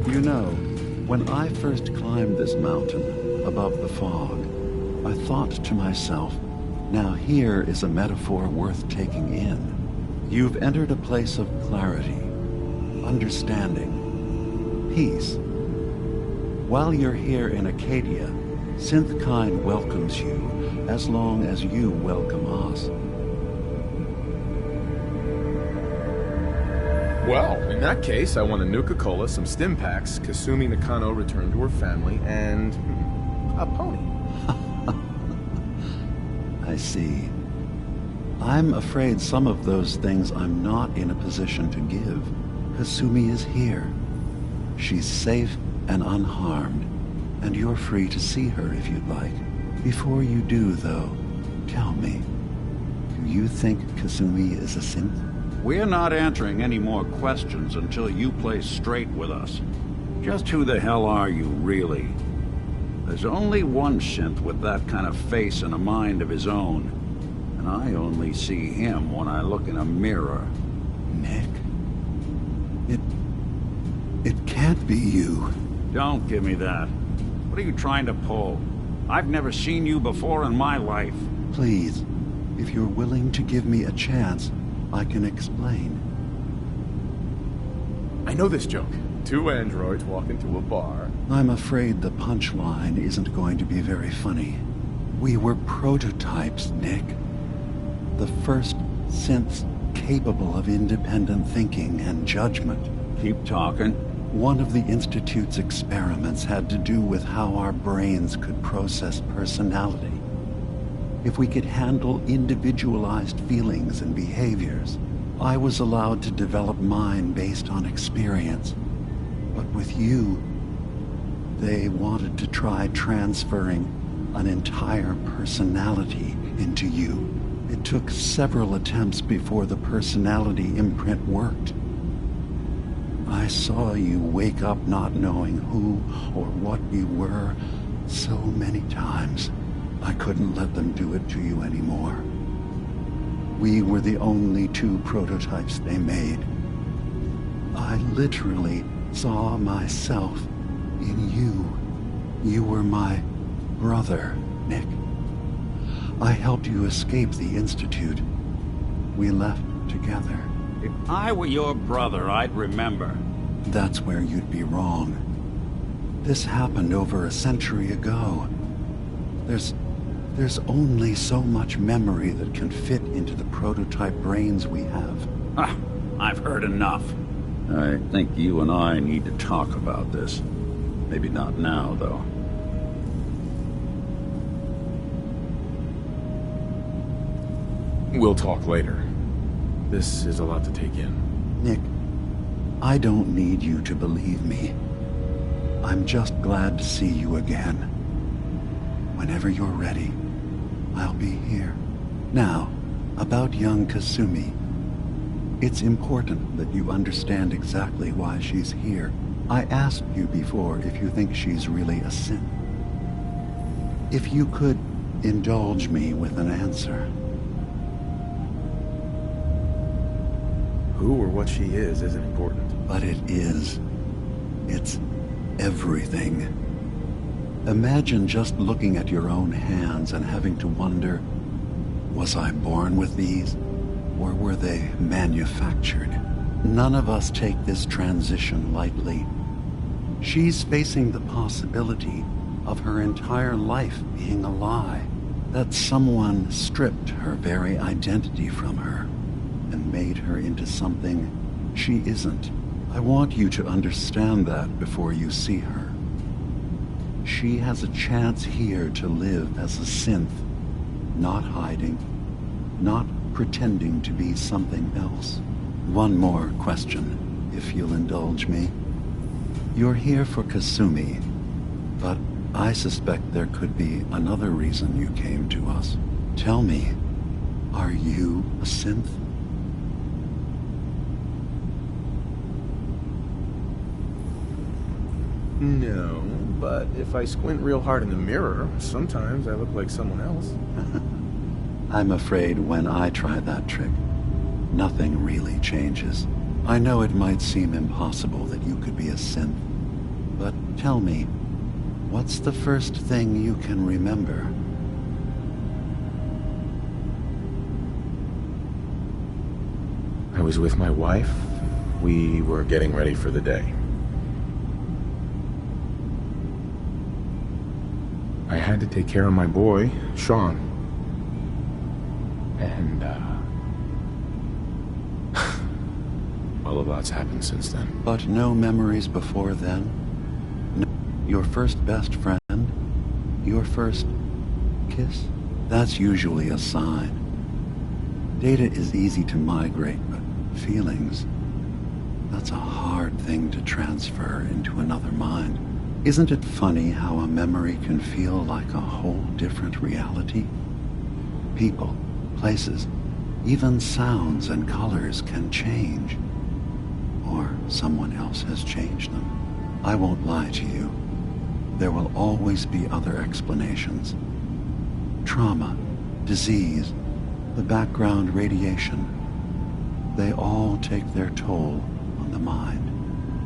You know, when I first climbed this mountain above the fog, I thought to myself, now here is a metaphor worth taking in. You've entered a place of clarity, understanding, peace. While you're here in Acadia, Synthkind welcomes you as long as you welcome us. Well, in that case, I want a Nuka-Cola, some stim packs, Kasumi Nakano returned to her family, and a pony. I see. I'm afraid some of those things I'm not in a position to give. Kasumi is here. She's safe and unharmed, and you're free to see her if you'd like. Before you do, though, tell me, do you think Kasumi is a synth? We're not answering any more questions until you play straight with us. Just who the hell are you, really? There's only one synth with that kind of face and a mind of his own, and I only see him when I look in a mirror. Nick? It can't be you. Don't give me that. What are you trying to pull? I've never seen you before in my life. Please, if you're willing to give me a chance, I can explain. I know this joke. Two androids walk into a bar. I'm afraid the punchline isn't going to be very funny. We were prototypes, Nick. The first synths capable of independent thinking and judgment. Keep talking. One of the Institute's experiments had to do with how our brains could process personality. If we could handle individualized feelings and behaviors, I was allowed to develop mine based on experience. But with you, they wanted to try transferring an entire personality into you. It took several attempts before the personality imprint worked. I saw you wake up not knowing who or what you were so many times. I couldn't let them do it to you anymore. We were the only 2 prototypes they made. I literally saw myself in you. You were my brother, Nick. I helped you escape the Institute. We left together. If I were your brother, I'd remember. That's where you'd be wrong. This happened over a century ago. There's only so much memory that can fit into the prototype brains we have. Ah, I've heard enough. I think you and I need to talk about this. Maybe not now, though. We'll talk later. This is a lot to take in. Nick, I don't need you to believe me. I'm just glad to see you again. Whenever you're ready, I'll be here. Now, about young Kasumi. It's important that you understand exactly why she's here. I asked you before if you think she's really a synth. If you could indulge me with an answer. Who or what she is isn't important. But it is. It's everything. Imagine just looking at your own hands and having to wonder, was I born with these? Or were they manufactured? None of us take this transition lightly. She's facing the possibility of her entire life being a lie. That someone stripped her very identity from her and made her into something she isn't. I want you to understand that before you see her. She has a chance here to live as a synth, not hiding, not pretending to be something else. One more question, if you'll indulge me. You're here for Kasumi, but I suspect there could be another reason you came to us. Tell me, are you a synth? No, but if I squint real hard in the mirror, sometimes I look like someone else. I'm afraid when I try that trick, nothing really changes. I know it might seem impossible that you could be a synth, but tell me, what's the first thing you can remember? I was with my wife. We were getting ready for the day. I had to take care of my boy, Sean. And, well, a lot's happened since then. But no memories before then? No, your first best friend? Your first kiss? That's usually a sign. Data is easy to migrate, but feelings, that's a hard thing to transfer into another mind. Isn't it funny how a memory can feel like a whole different reality? People, places, even sounds and colors can change. Or someone else has changed them. I won't lie to you. There will always be other explanations. Trauma, disease, the background radiation. They all take their toll on the mind.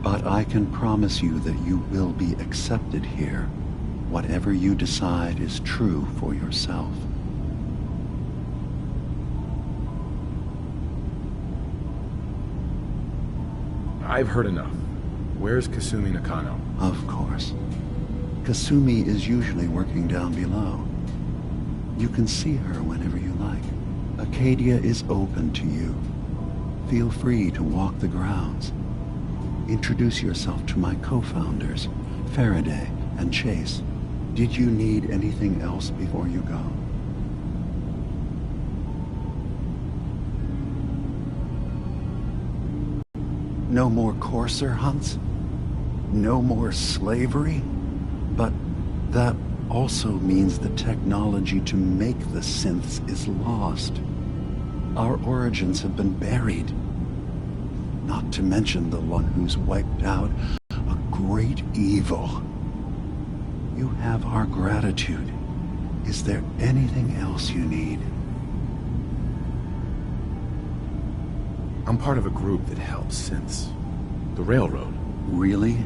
But I can promise you that you will be accepted here, whatever you decide is true for yourself. I've heard enough. Where's Kasumi Nakano? Of course. Kasumi is usually working down below. You can see her whenever you like. Acadia is open to you. Feel free to walk the grounds. Introduce yourself to my co-founders, Faraday and Chase. Did you need anything else before you go? No more courser hunts? No more slavery? But that also means the technology to make the synths is lost. Our origins have been buried. Not to mention the one who's wiped out a great evil. You have our gratitude. Is there anything else you need? I'm part of a group that helps synths. The Railroad. Really?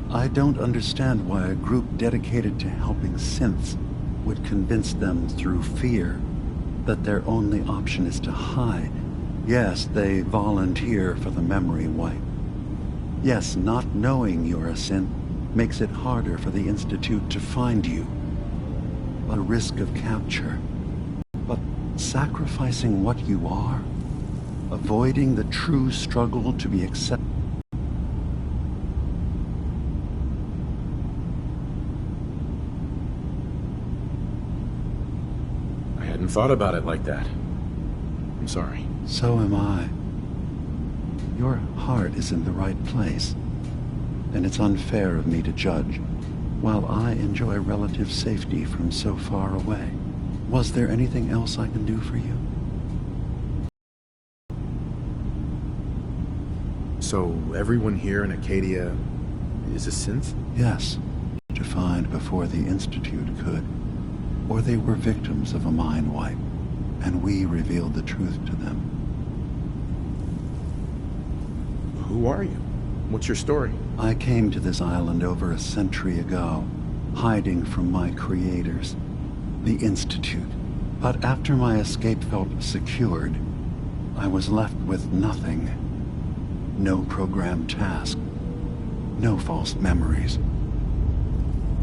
I don't understand why a group dedicated to helping synths would convince them through fear that their only option is to hide. Yes, they volunteer for the memory wipe. Yes, not knowing you're a synth makes it harder for the Institute to find you. A risk of capture. But sacrificing what you are, avoiding the true struggle to be accepted. I hadn't thought about it like that. I'm sorry. So am I. Your heart is in the right place, and it's unfair of me to judge, while I enjoy relative safety from so far away. Was there anything else I can do for you? So everyone here in Acadia is a synth? Yes, defined before the Institute could. Or they were victims of a mind wipe, and we revealed the truth to them. Who are you? What's your story? I came to this island over a century ago, hiding from my creators, the Institute. But after my escape felt secured, I was left with nothing. No programmed task. No false memories.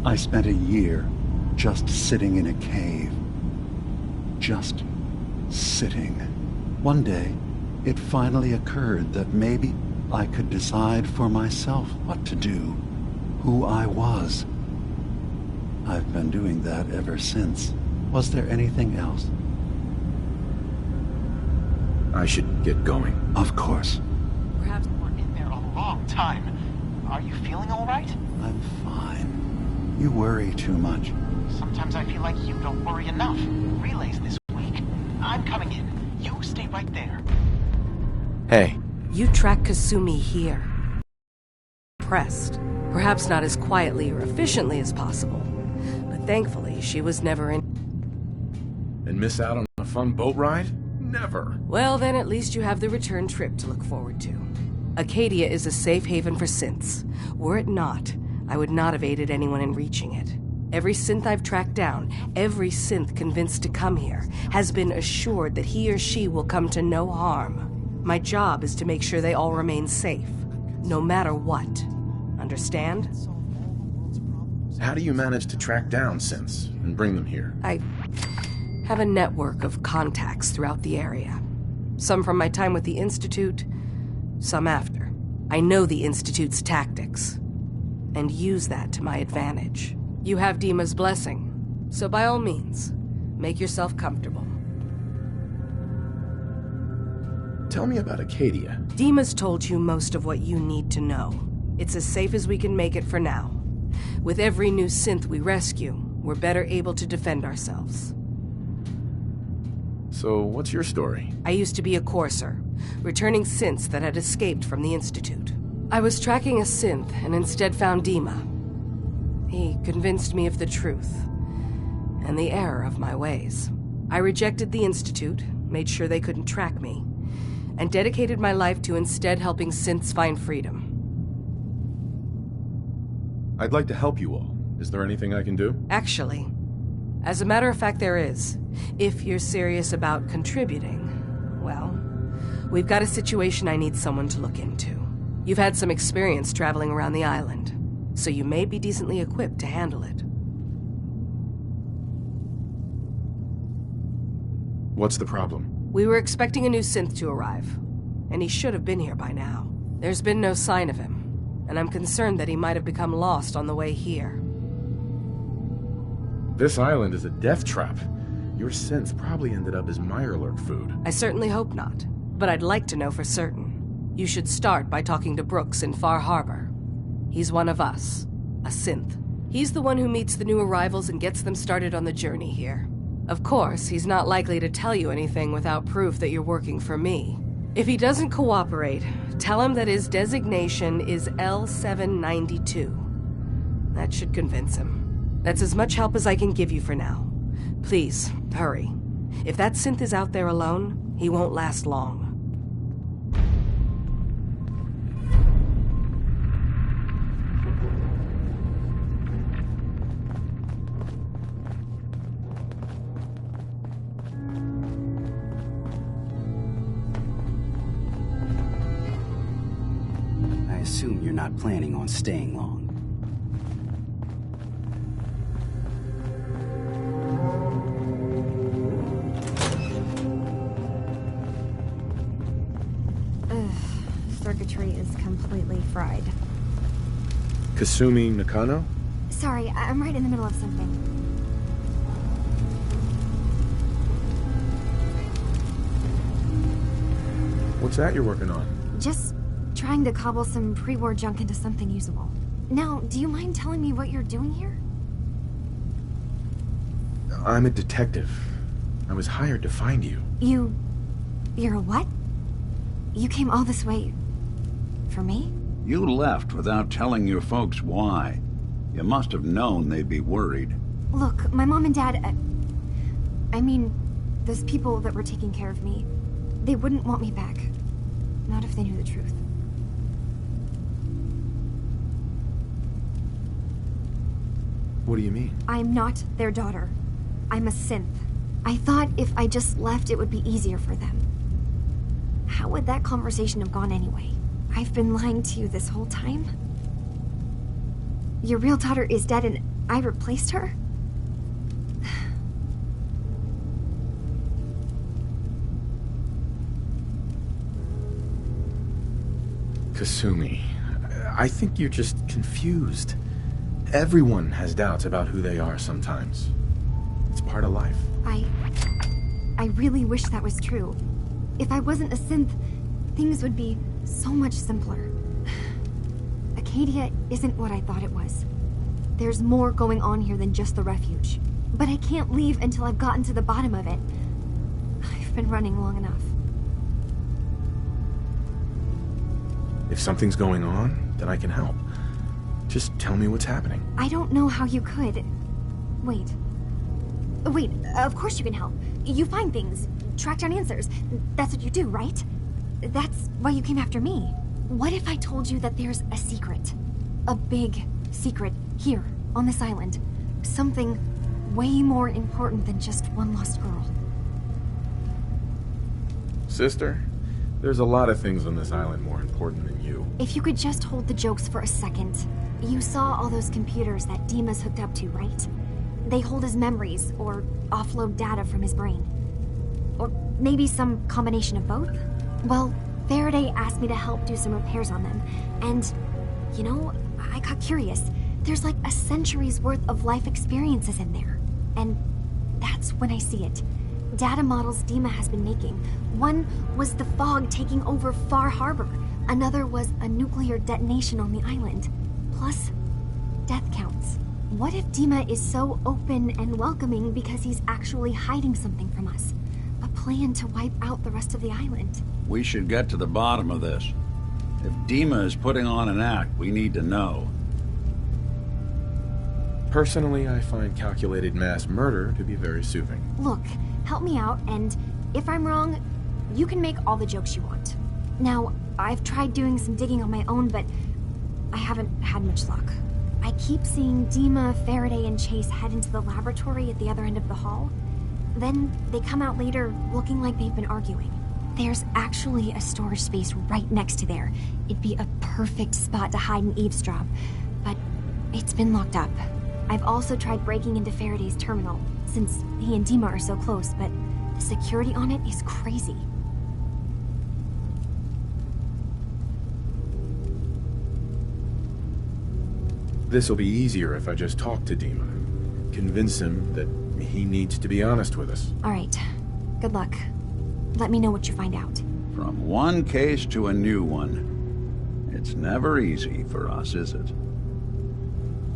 I spent a year just sitting in a cave. Just sitting. One day, it finally occurred that maybe I could decide for myself what to do, who I was. I've been doing that ever since. Was there anything else? I should get going. Of course. Perhaps we're in there a long time. Are you feeling all right? I'm fine. You worry too much. Sometimes I feel like you don't worry enough. Relays this week. I'm coming in. You stay right there. Hey. You track Kasumi here. Impressed. Perhaps not as quietly or efficiently as possible, but thankfully she was never in. And miss out on a fun boat ride? Never. Well, then at least you have the return trip to look forward to. Acadia is a safe haven for synths. Were it not, I would not have aided anyone in reaching it. Every synth I've tracked down, every synth convinced to come here, has been assured that he or she will come to no harm. My job is to make sure they all remain safe, no matter what. Understand? How do you manage to track down synths and bring them here? I have a network of contacts throughout the area. Some from my time with the Institute, some after. I know the Institute's tactics, and use that to my advantage. You have Dima's blessing, so by all means, make yourself comfortable. Tell me about Acadia. Dima's told you most of what you need to know. It's as safe as we can make it for now. With every new synth we rescue, we're better able to defend ourselves. So, what's your story? I used to be a courser, returning synths that had escaped from the Institute. I was tracking a synth and instead found Dima. He convinced me of the truth, and the error of my ways. I rejected the Institute, made sure they couldn't track me, and dedicated my life to instead helping synths find freedom. I'd like to help you all. Is there anything I can do? Actually, as a matter of fact, there is. If you're serious about contributing, well, we've got a situation I need someone to look into. You've had some experience traveling around the island, so you may be decently equipped to handle it. What's the problem? We were expecting a new synth to arrive, and he should have been here by now. There's been no sign of him, and I'm concerned that he might have become lost on the way here. This island is a death trap. Your synths probably ended up as Mirelurk food. I certainly hope not, but I'd like to know for certain. You should start by talking to Brooks in Far Harbor. He's one of us, a synth. He's the one who meets the new arrivals and gets them started on the journey here. Of course, he's not likely to tell you anything without proof that you're working for me. If he doesn't cooperate, tell him that his designation is L792. That should convince him. That's as much help as I can give you for now. Please, hurry. If that synth is out there alone, he won't last long. I assume you're not planning on staying long. Circuitry is completely fried. Kasumi Nakano? Sorry, I'm right in the middle of something. What's that you're working on? Just trying to cobble some pre-war junk into something usable. Now, do you mind telling me what you're doing here? I'm a detective. I was hired to find you. You're a what? You came all this way... for me? You left without telling your folks why. You must have known they'd be worried. Look, my mom and dad... I mean, those people that were taking care of me, they wouldn't want me back. Not if they knew the truth. What do you mean? I'm not their daughter. I'm a synth. I thought if I just left, it would be easier for them. How would that conversation have gone anyway? I've been lying to you this whole time? Your real daughter is dead and I replaced her? Kasumi, I think you're just confused. Everyone has doubts about who they are sometimes. It's part of life. I really wish that was true. If I wasn't a synth, things would be so much simpler. Acadia isn't what I thought it was. There's more going on here than just the refuge. But I can't leave until I've gotten to the bottom of it. I've been running long enough. If something's going on, then I can help. Just tell me what's happening. I don't know how you could. Wait, of course you can help. You find things, track down answers. That's what you do, right? That's why you came after me. What if I told you that there's a secret? A big secret here, on this island. Something way more important than just one lost girl. Sister, there's a lot of things on this island more important than you. If you could just hold the jokes for a second. You saw all those computers that Dima's hooked up to, right? They hold his memories, or offload data from his brain. Or maybe some combination of both? Well, Faraday asked me to help do some repairs on them, and, you know, I got curious. There's like a century's worth of life experiences in there. And that's when I see it. Data models Dima has been making. One was the fog taking over Far Harbor. Another was a nuclear detonation on the island. Plus, death counts. What if Dima is so open and welcoming because he's actually hiding something from us? A plan to wipe out the rest of the island. We should get to the bottom of this. If Dima is putting on an act, we need to know. Personally, I find calculated mass murder to be very soothing. Look, help me out, and if I'm wrong, you can make all the jokes you want. Now, I've tried doing some digging on my own, but I haven't had much luck. I keep seeing Dima, Faraday, and Chase head into the laboratory at the other end of the hall. Then they come out later looking like they've been arguing. There's actually a storage space right next to there. It'd be a perfect spot to hide and eavesdrop, but it's been locked up. I've also tried breaking into Faraday's terminal, since he and Dima are so close, but the security on it is crazy. This'll be easier if I just talk to Dima. Convince him that he needs to be honest with us. All right. Good luck. Let me know what you find out. From one case to a new one. It's never easy for us, is it?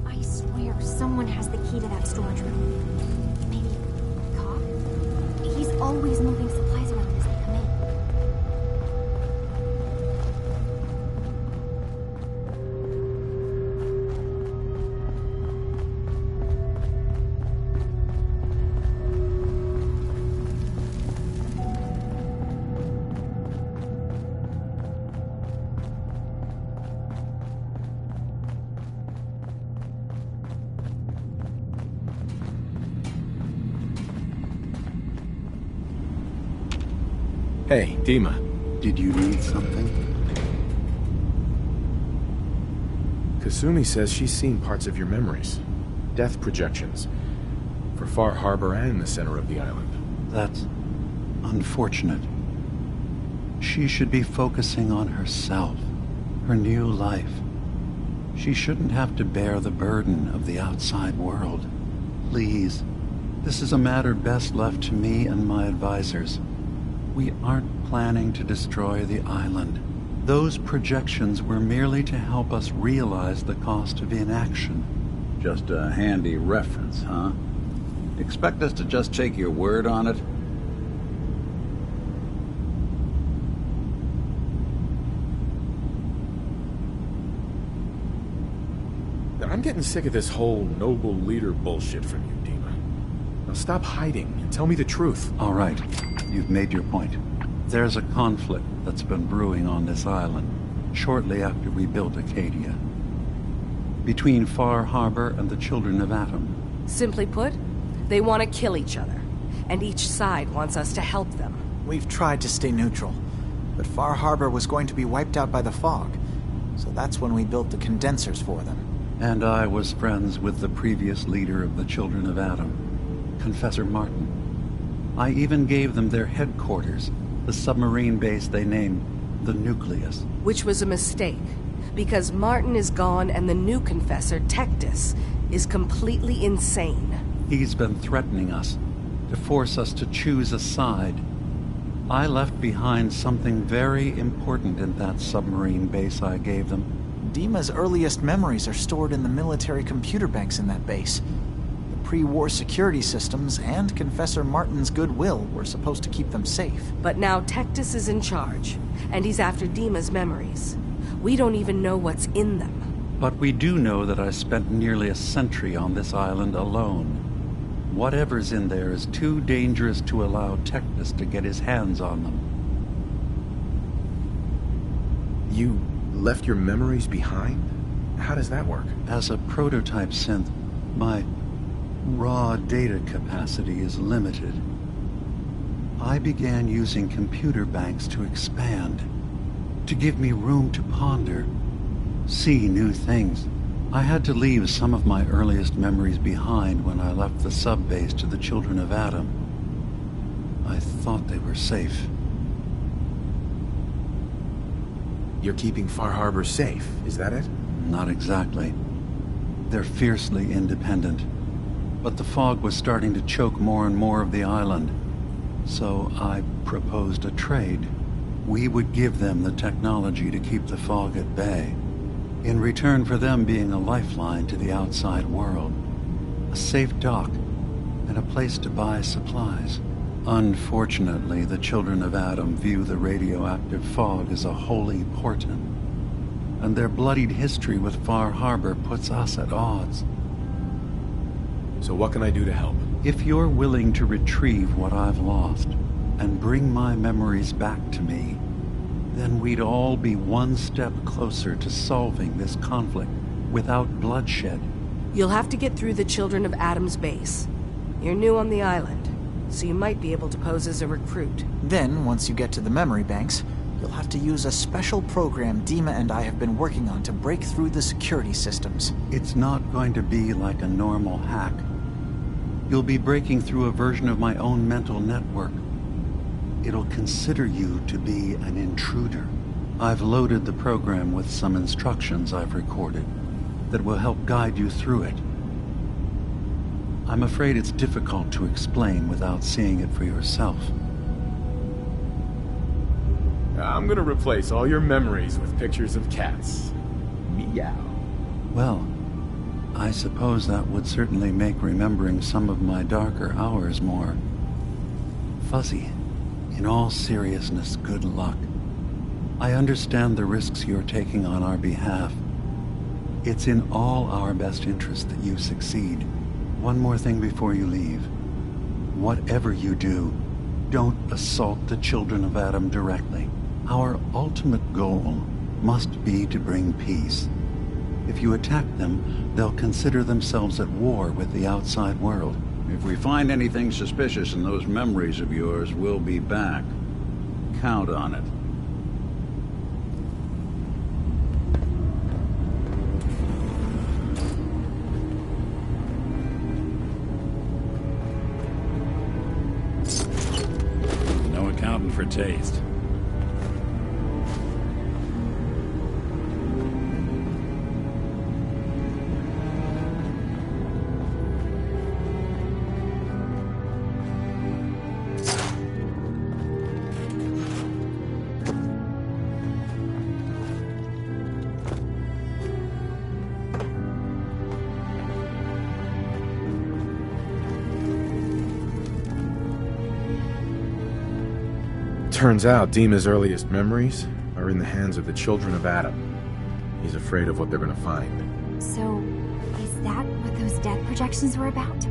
I swear someone has the key to that storage room. Maybe a cop? Hey, Dima. Did you need something? Kasumi says she's seen parts of your memories. Death projections. For Far Harbor and the center of the island. That's unfortunate. She should be focusing on herself, her new life. She shouldn't have to bear the burden of the outside world. Please, this is a matter best left to me and my advisors. We aren't planning to destroy the island. Those projections were merely to help us realize the cost of inaction. Just a handy reference, huh? Expect us to just take your word on it? I'm getting sick of this whole noble leader bullshit from you, Dima. Now stop hiding and tell me the truth. All right, you've made your point. There's a conflict that's been brewing on this island shortly after we built Acadia. Between Far Harbor and the Children of Atom. Simply put, they want to kill each other, and each side wants us to help them. We've tried to stay neutral, but Far Harbor was going to be wiped out by the fog, so that's when we built the condensers for them. And I was friends with the previous leader of the Children of Atom, Confessor Martin. I even gave them their headquarters, the submarine base they named the Nucleus. Which was a mistake, because Martin is gone and the new Confessor, Tectus, is completely insane. He's been threatening us, to force us to choose a side. I left behind something very important in that submarine base I gave them. Dima's earliest memories are stored in the military computer banks in that base. The pre-war security systems and Confessor Martin's goodwill were supposed to keep them safe. But now Tectus is in charge, and he's after Dima's memories. We don't even know what's in them. But we do know that I spent nearly a century on this island alone. Whatever's in there is too dangerous to allow Tectus to get his hands on them. You left your memories behind? How does that work? As a prototype synth, my raw data capacity is limited. I began using computer banks to expand, to give me room to ponder, see new things. I had to leave some of my earliest memories behind when I left the sub-base to the Children of Atom. I thought they were safe. You're keeping Far Harbor safe, is that it? Not exactly. They're fiercely independent. But the fog was starting to choke more and more of the island. So I proposed a trade. We would give them the technology to keep the fog at bay, in return for them being a lifeline to the outside world. A safe dock, and a place to buy supplies. Unfortunately, the Children of Atom view the radioactive fog as a holy portent, and their bloodied history with Far Harbor puts us at odds. So what can I do to help? If you're willing to retrieve what I've lost, and bring my memories back to me, then we'd all be one step closer to solving this conflict without bloodshed. You'll have to get through the Children of Atom's base. You're new on the island, so you might be able to pose as a recruit. Then, once you get to the memory banks, you'll have to use a special program Dima and I have been working on to break through the security systems. It's not going to be like a normal hack. You'll be breaking through a version of my own mental network. It'll consider you to be an intruder. I've loaded the program with some instructions I've recorded that will help guide you through it. I'm afraid it's difficult to explain without seeing it for yourself. I'm gonna replace all your memories with pictures of cats. Meow. Well, I suppose that would certainly make remembering some of my darker hours more fuzzy. In all seriousness, good luck. I understand the risks you're taking on our behalf. It's in all our best interest that you succeed. One more thing before you leave. Whatever you do, don't assault the Children of Atom directly. Our ultimate goal must be to bring peace. If you attack them, they'll consider themselves at war with the outside world. If we find anything suspicious in those memories of yours, we'll be back. count on it. No accounting for taste. Turns out Dima's earliest memories are in the hands of the children of Adam. He's afraid of what they're gonna find. So, is that what those death projections were about?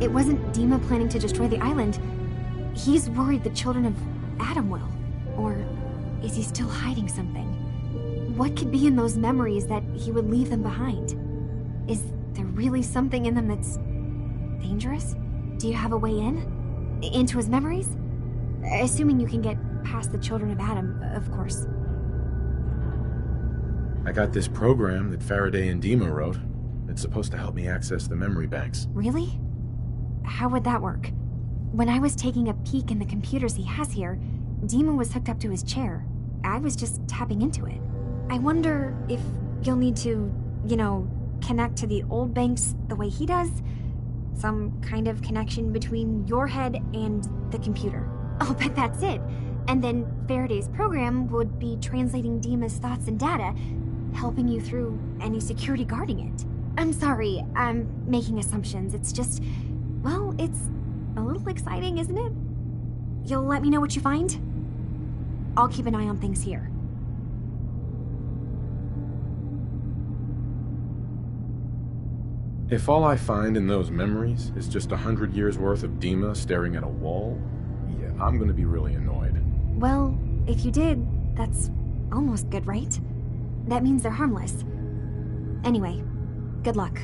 It wasn't Dima planning to destroy the island. He's worried the children of Adam will. Or is he still hiding something? What could be in those memories that he would leave them behind? Is there really something in them that's dangerous? Do you have a way in? Into his memories? Assuming you can get past the children of Adam, of course. I got this program that Faraday and Dima wrote. It's supposed to help me access the memory banks. Really? How would that work? When I was taking a peek in the computers he has here, Dima was hooked up to his chair. I was just tapping into it. I wonder if you'll need to, connect to the old banks the way he does? Some kind of connection between your head and the computer. I'll bet that's it. And then Faraday's program would be translating Dima's thoughts and data, helping you through any security guarding it. I'm sorry, I'm making assumptions. It's just, well, it's a little exciting, isn't it? You'll let me know what you find? I'll keep an eye on things here. If all I find in those memories is just 100 years worth of Dima staring at a wall, yeah, I'm gonna be really annoyed. Well, if you did, that's almost good, right? That means they're harmless. Anyway, good luck.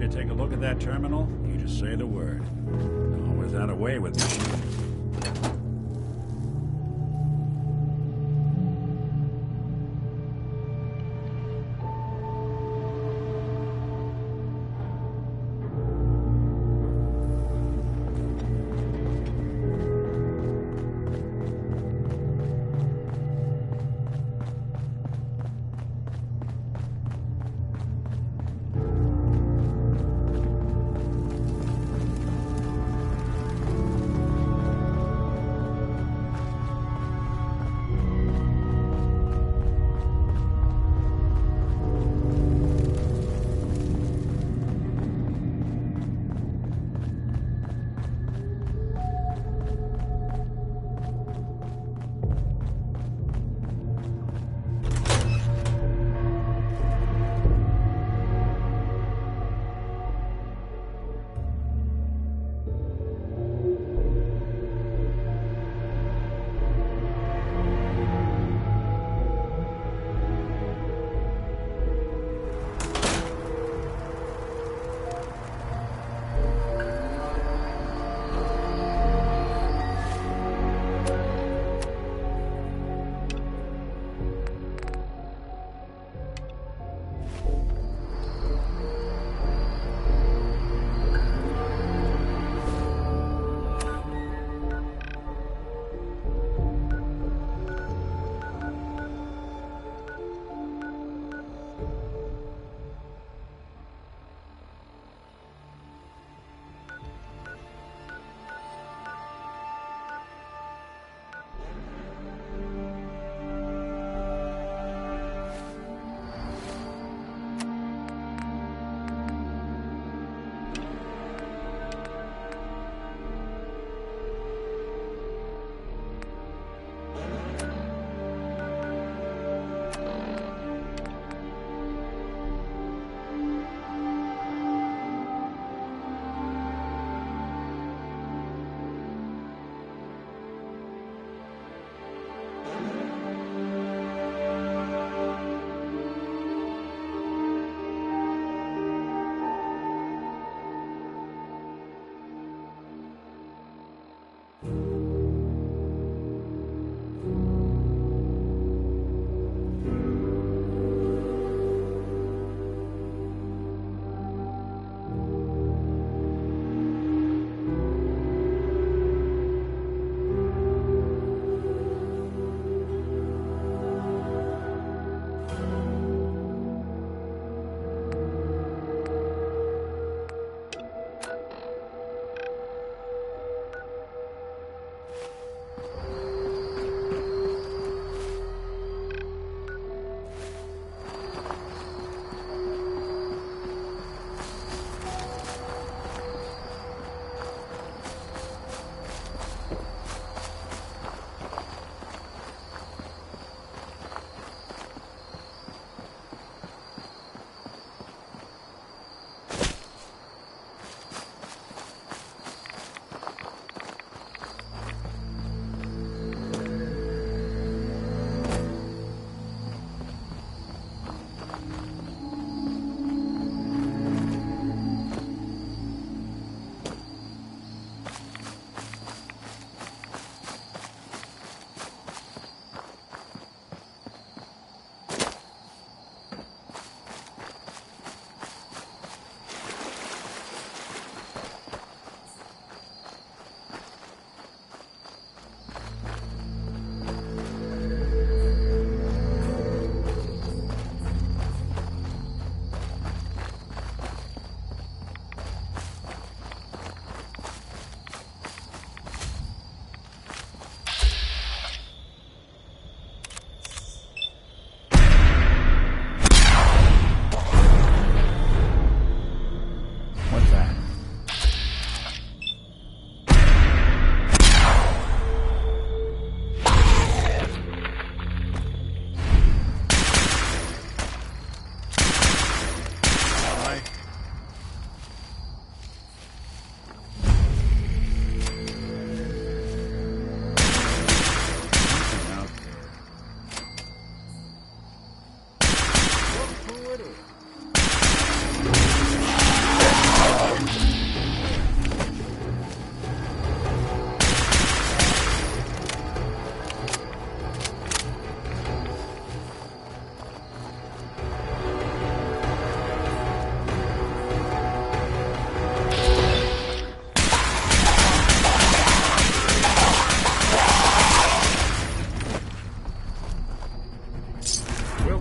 to take a look at that terminal, you just say the word. Always had a way with me.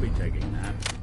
be taking that.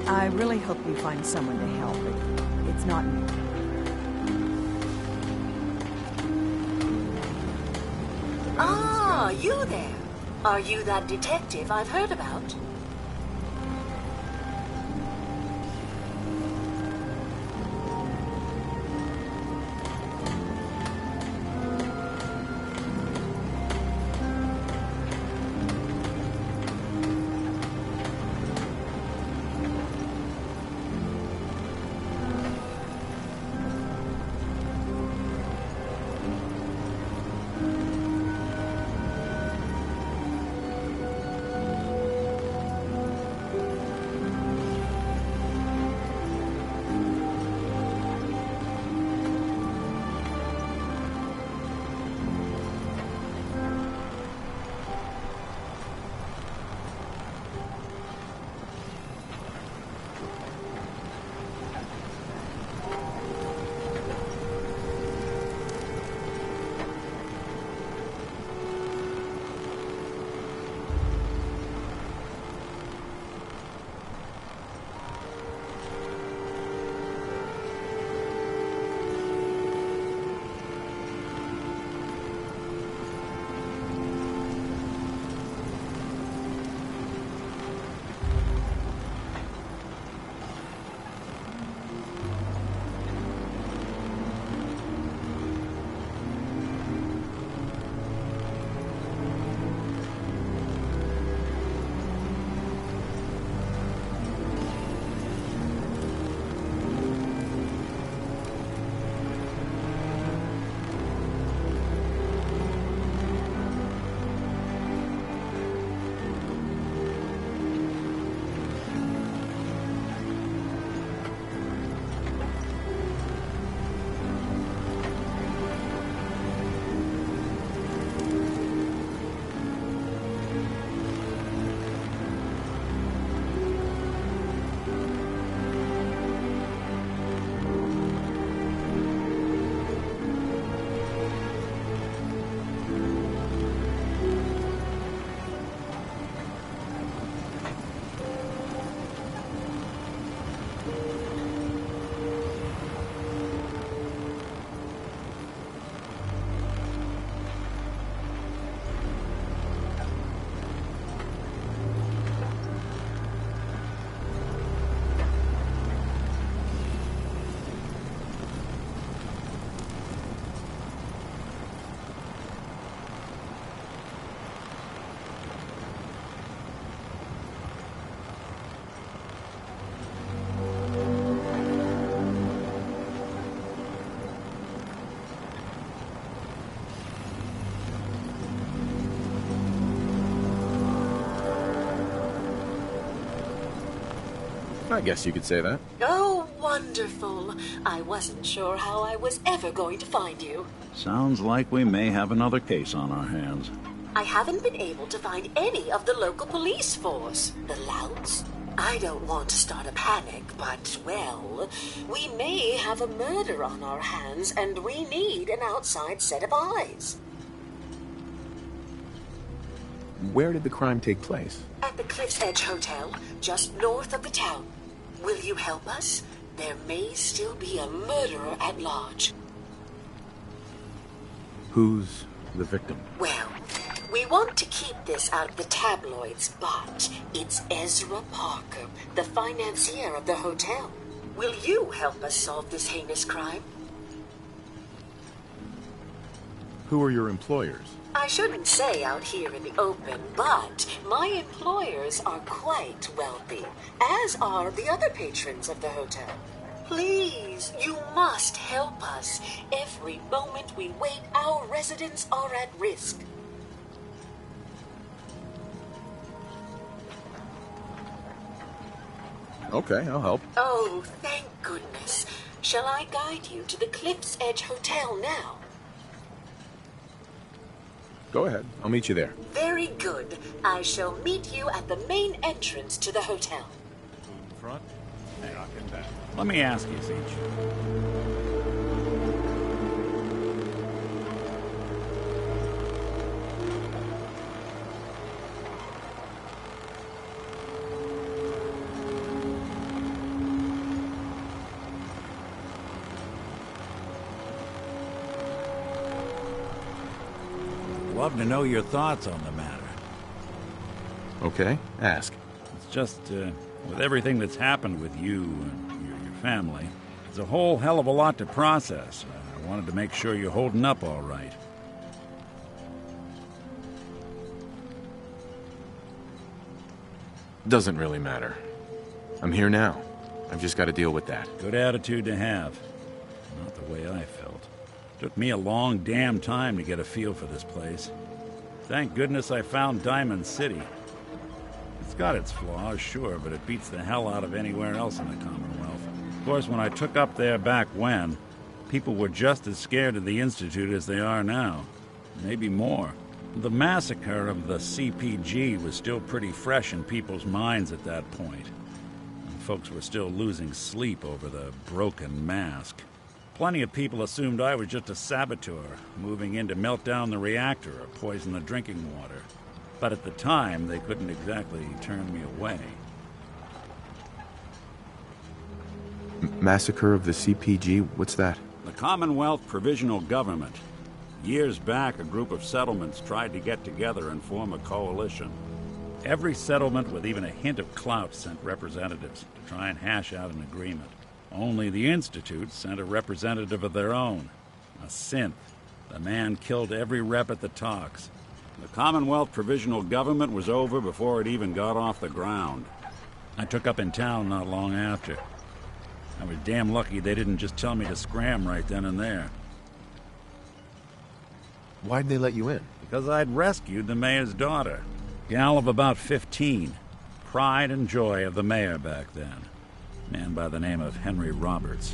I really hope you find someone to help. It's not me. Ah, you there. Are you that detective I've heard about? I guess you could say that. Oh, wonderful. I wasn't sure how I was ever going to find you. Sounds like we may have another case on our hands. I haven't been able to find any of the local police force. The louts? I don't want to start a panic, but, well, we may have a murder on our hands, and we need an outside set of eyes. Where did the crime take place? At the Cliff's Edge Hotel, just north of the town. Will you help us? There may still be a murderer at large. Who's the victim? Well, we want to keep this out of the tabloids, but it's Ezra Parker, the financier of the hotel. Will you help us solve this heinous crime? Who are your employers? I shouldn't say out here in the open, but my employers are quite wealthy, as are the other patrons of the hotel. Please, you must help us. Every moment we wait, our residents are at risk. Okay, I'll help. Oh, thank goodness. Shall I guide you to the Cliff's Edge Hotel now? Go ahead. I'll meet you there. Very good. I shall meet you at the main entrance to the hotel. In front, knocking back. Let me ask you, Zeech. Love to know your thoughts on the matter. Okay, ask. It's just, with everything that's happened with you and your family, it's a whole hell of a lot to process. I wanted to make sure you're holding up all right. Doesn't really matter. I'm here now. I've just got to deal with that. Good attitude to have. Not the way I felt. Took me a long damn time to get a feel for this place. Thank goodness I found Diamond City. It's got its flaws, sure, but it beats the hell out of anywhere else in the Commonwealth. Of course, when I took up there back when, people were just as scared of the Institute as they are now. Maybe more. The massacre of the CPG was still pretty fresh in people's minds at that point. And folks were still losing sleep over the broken mask. Plenty of people assumed I was just a saboteur, moving in to melt down the reactor or poison the drinking water. But at the time, they couldn't exactly turn me away. Massacre of the CPG? What's that? The Commonwealth Provisional Government. Years back, a group of settlements tried to get together and form a coalition. Every settlement with even a hint of clout sent representatives to try and hash out an agreement. Only the Institute sent a representative of their own, a synth. The man killed every rep at the talks. The Commonwealth Provisional Government was over before it even got off the ground. I took up in town not long after. I was damn lucky they didn't just tell me to scram right then and there. Why'd they let you in? Because I'd rescued the mayor's daughter. Gal of about 15. Pride and joy of the mayor back then. Man by the name of Henry Roberts.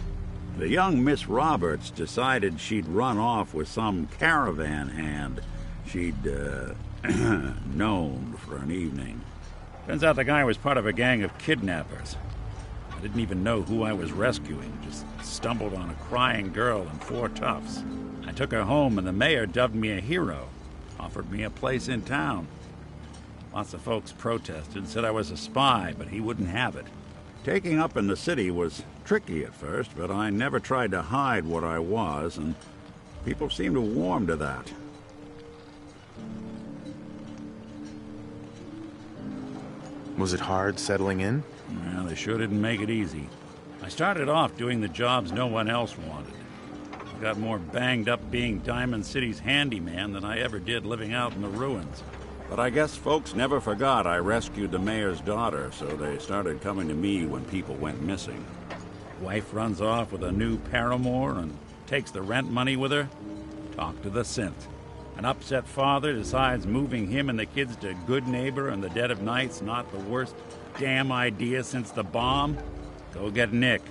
The young Miss Roberts decided she'd run off with some caravan hand she'd, known for an evening. Turns out the guy was part of a gang of kidnappers. I didn't even know who I was rescuing, just stumbled on a crying girl and 4 toughs. I took her home and the mayor dubbed me a hero, offered me a place in town. Lots of folks protested, said I was a spy, but he wouldn't have it. Taking up in the city was tricky at first, but I never tried to hide what I was, and people seemed to warm to that. Was it hard settling in? Well, they sure didn't make it easy. I started off doing the jobs no one else wanted. I got more banged up being Diamond City's handyman than I ever did living out in the ruins. But I guess folks never forgot I rescued the mayor's daughter, so they started coming to me when people went missing. Wife runs off with a new paramour and takes the rent money with her. Talk to the synth. An upset father decides moving him and the kids to Good Neighbor in the dead of night's not the worst damn idea since the bomb. Go get Nick.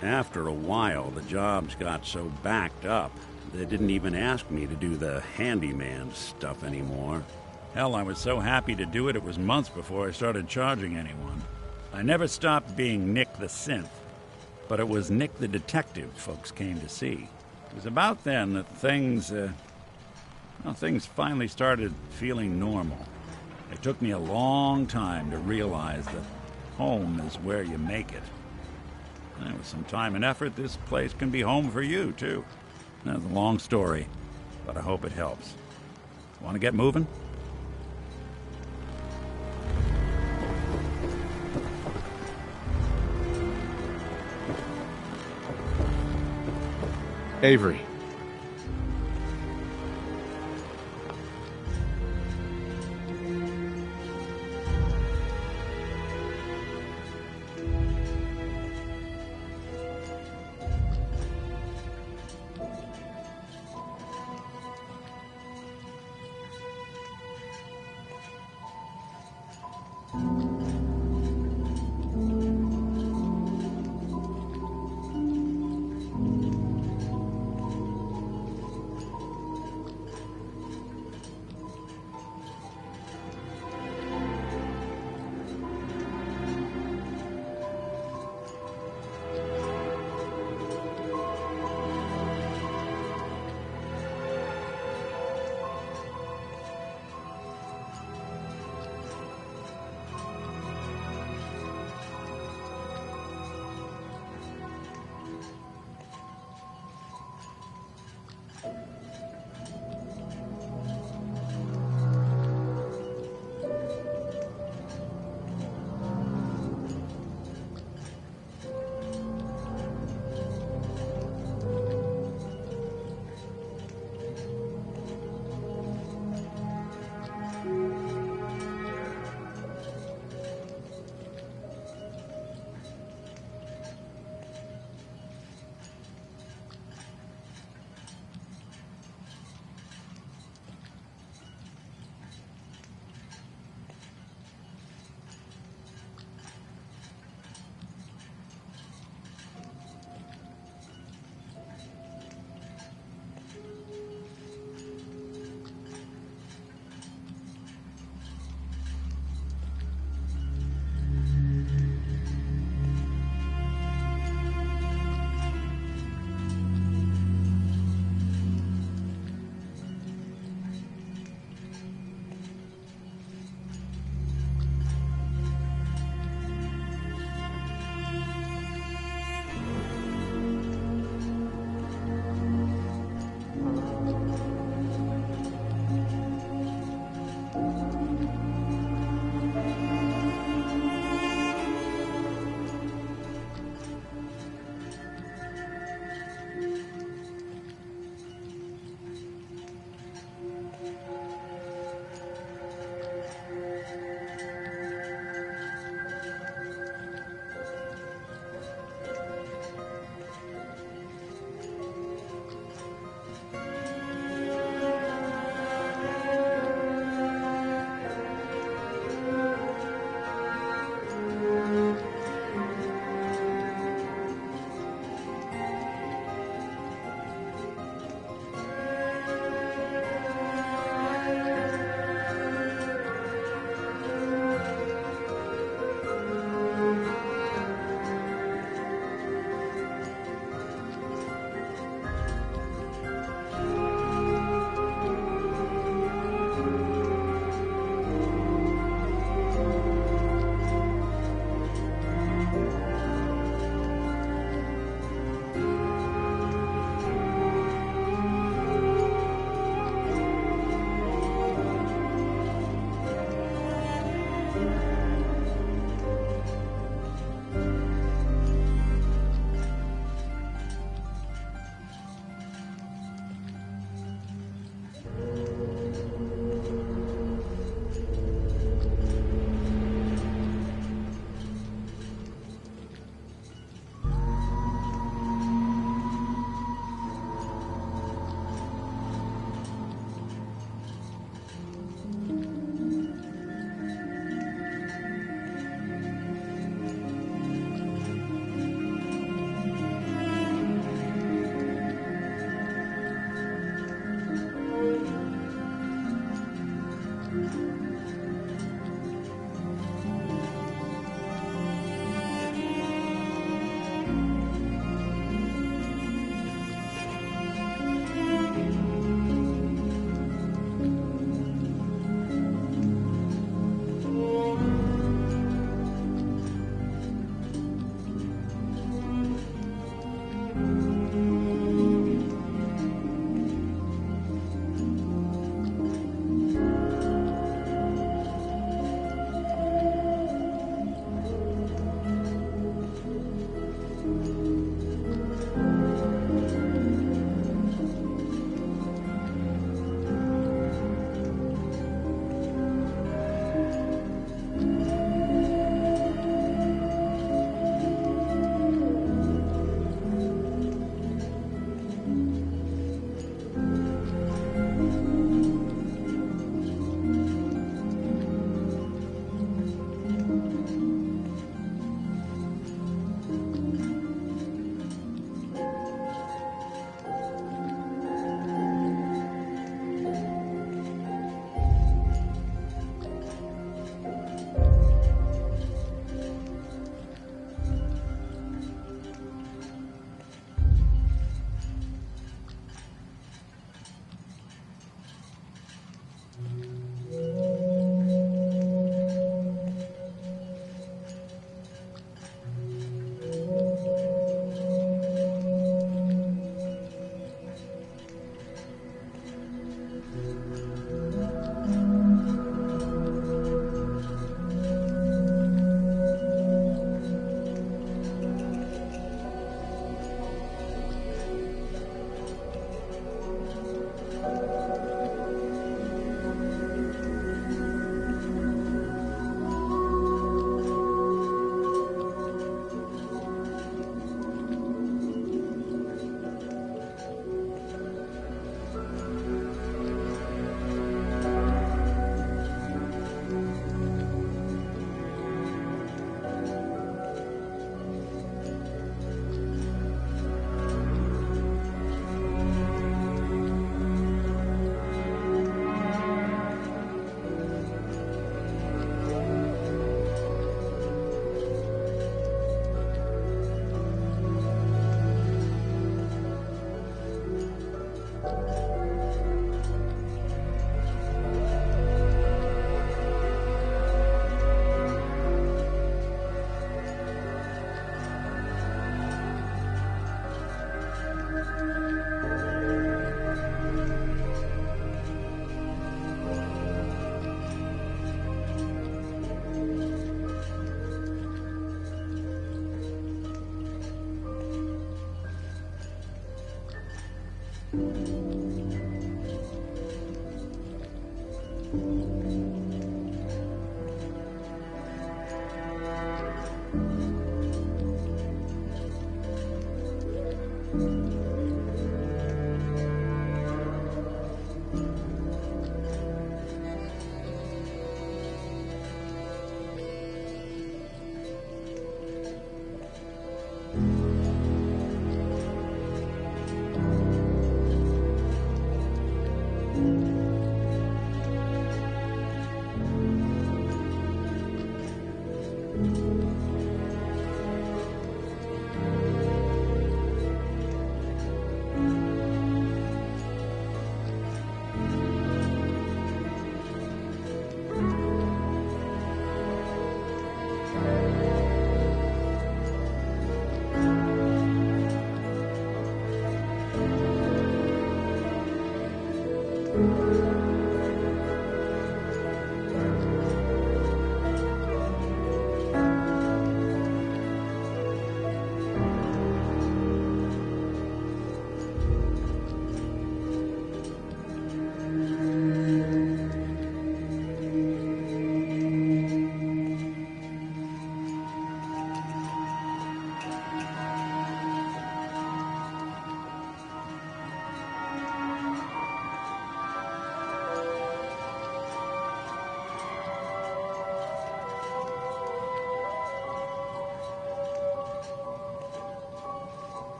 After a while, the jobs got so backed up, they didn't even ask me to do the handyman stuff anymore. Hell, I was so happy to do it, it was months before I started charging anyone. I never stopped being Nick the Synth, but it was Nick the Detective folks came to see. It was about then that things finally started feeling normal. It took me a long time to realize that home is where you make it. And with some time and effort, this place can be home for you, too. That's a long story, but I hope it helps. Want to get moving? Avery.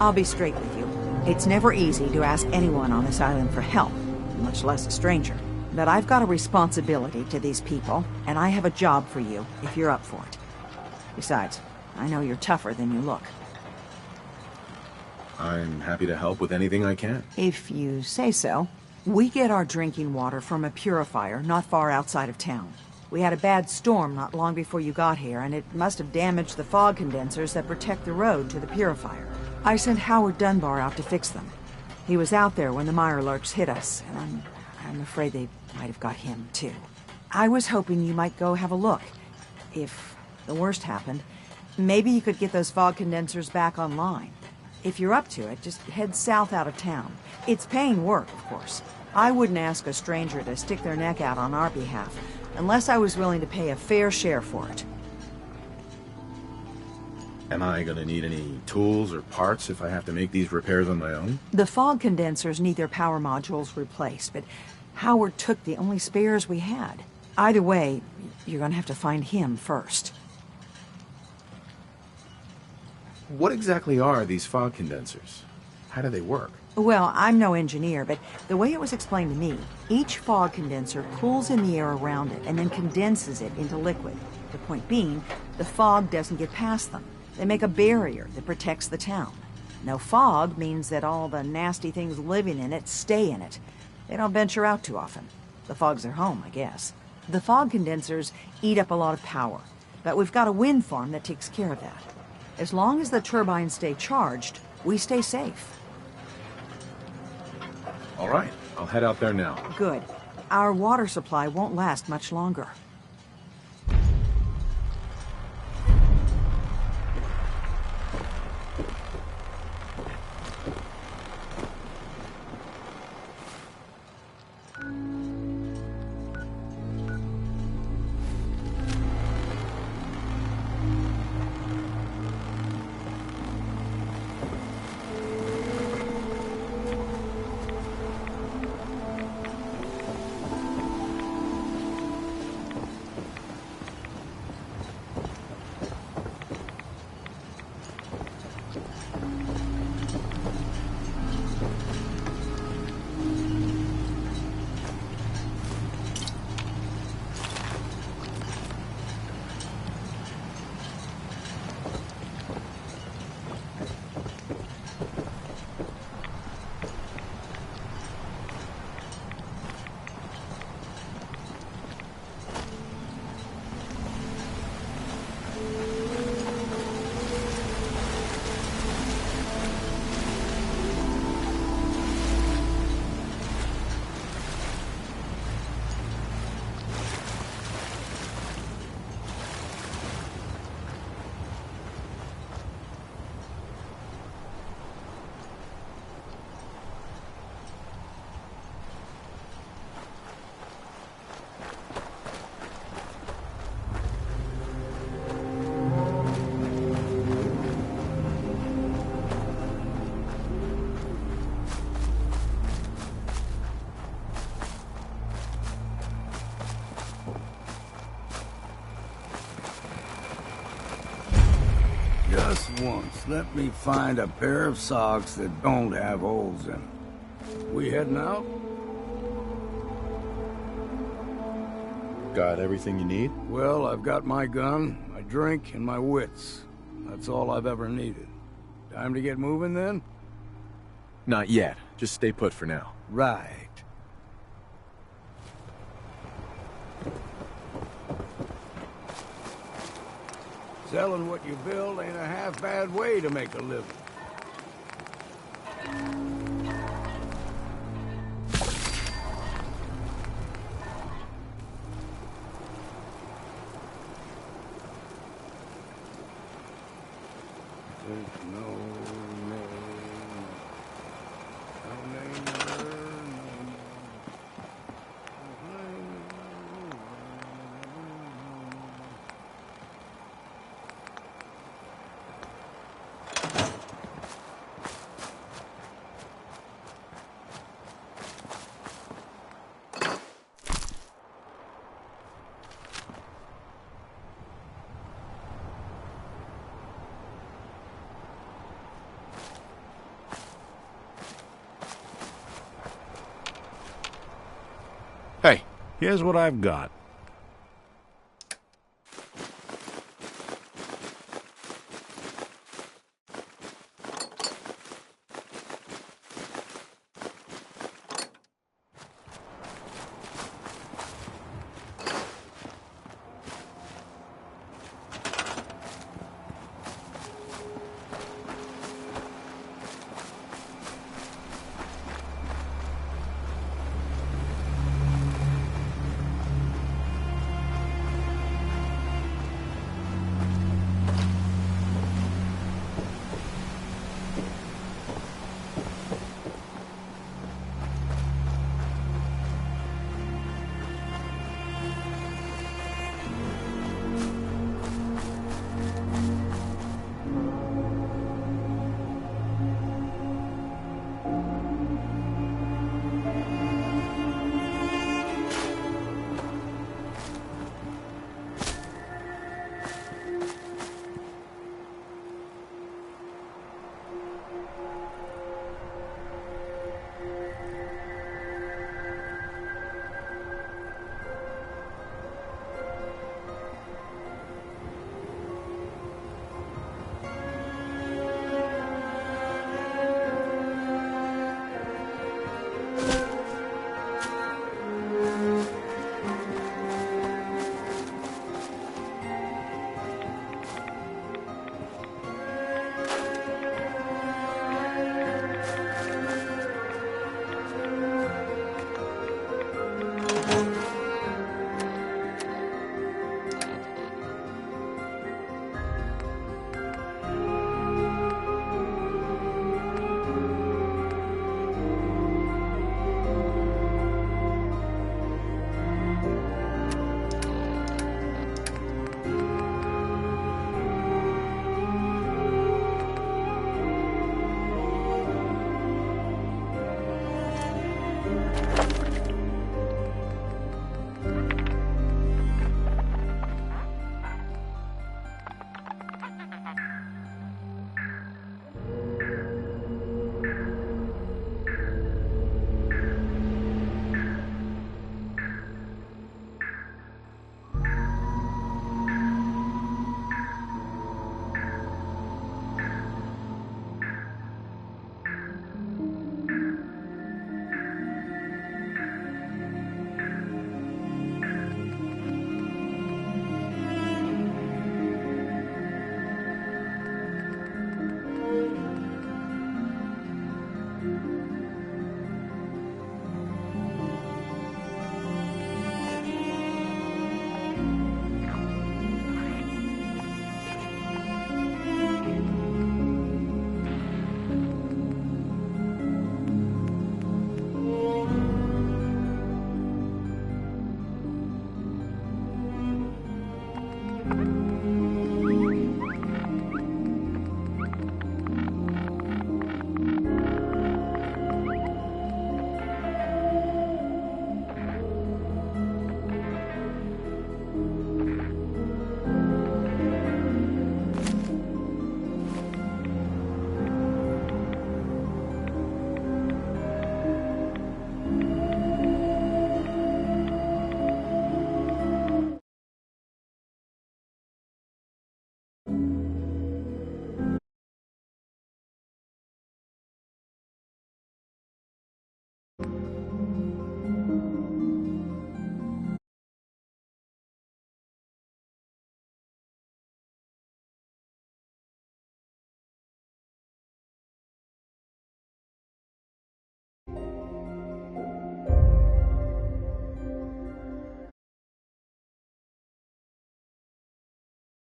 I'll be straight with you. It's never easy to ask anyone on this island for help, much less a stranger. But I've got a responsibility to these people, and I have a job for you, if you're up for it. Besides, I know you're tougher than you look. I'm happy to help with anything I can. If you say so. We get our drinking water from a purifier not far outside of town. We had a bad storm not long before you got here, and it must have damaged the fog condensers that protect the road to the purifier. I sent Howard Dunbar out to fix them. He was out there when the Mirelurks hit us, and I'm afraid they might have got him, too. I was hoping you might go have a look. If the worst happened, maybe you could get those fog condensers back online. If you're up to it, just head south out of town. It's paying work, of course. I wouldn't ask a stranger to stick their neck out on our behalf, unless I was willing to pay a fair share for it. Am I gonna need any tools or parts if I have to make these repairs on my own? The fog condensers need their power modules replaced, but Howard took the only spares we had. Either way, you're gonna have to find him first. What exactly are these fog condensers? How do they work? Well, I'm no engineer, but the way it was explained to me, each fog condenser cools in the air around it and then condenses it into liquid. The point being, the fog doesn't get past them. They make a barrier that protects the town. No fog means that all the nasty things living in it stay in it. They don't venture out too often. The fog's their home, I guess. The fog condensers eat up a lot of power, but we've got a wind farm that takes care of that. As long as the turbines stay charged, we stay safe. All right, I'll head out there now. Good. Our water supply won't last much longer. Just once, let me find a pair of socks that don't have holes in them. We heading out? Got everything you need? Well, I've got my gun, my drink, and my wits. That's all I've ever needed. Time to get moving, then? Not yet. Just stay put for now. Right. Selling what you build ain't a half-bad way to make a living. Here's what I've got.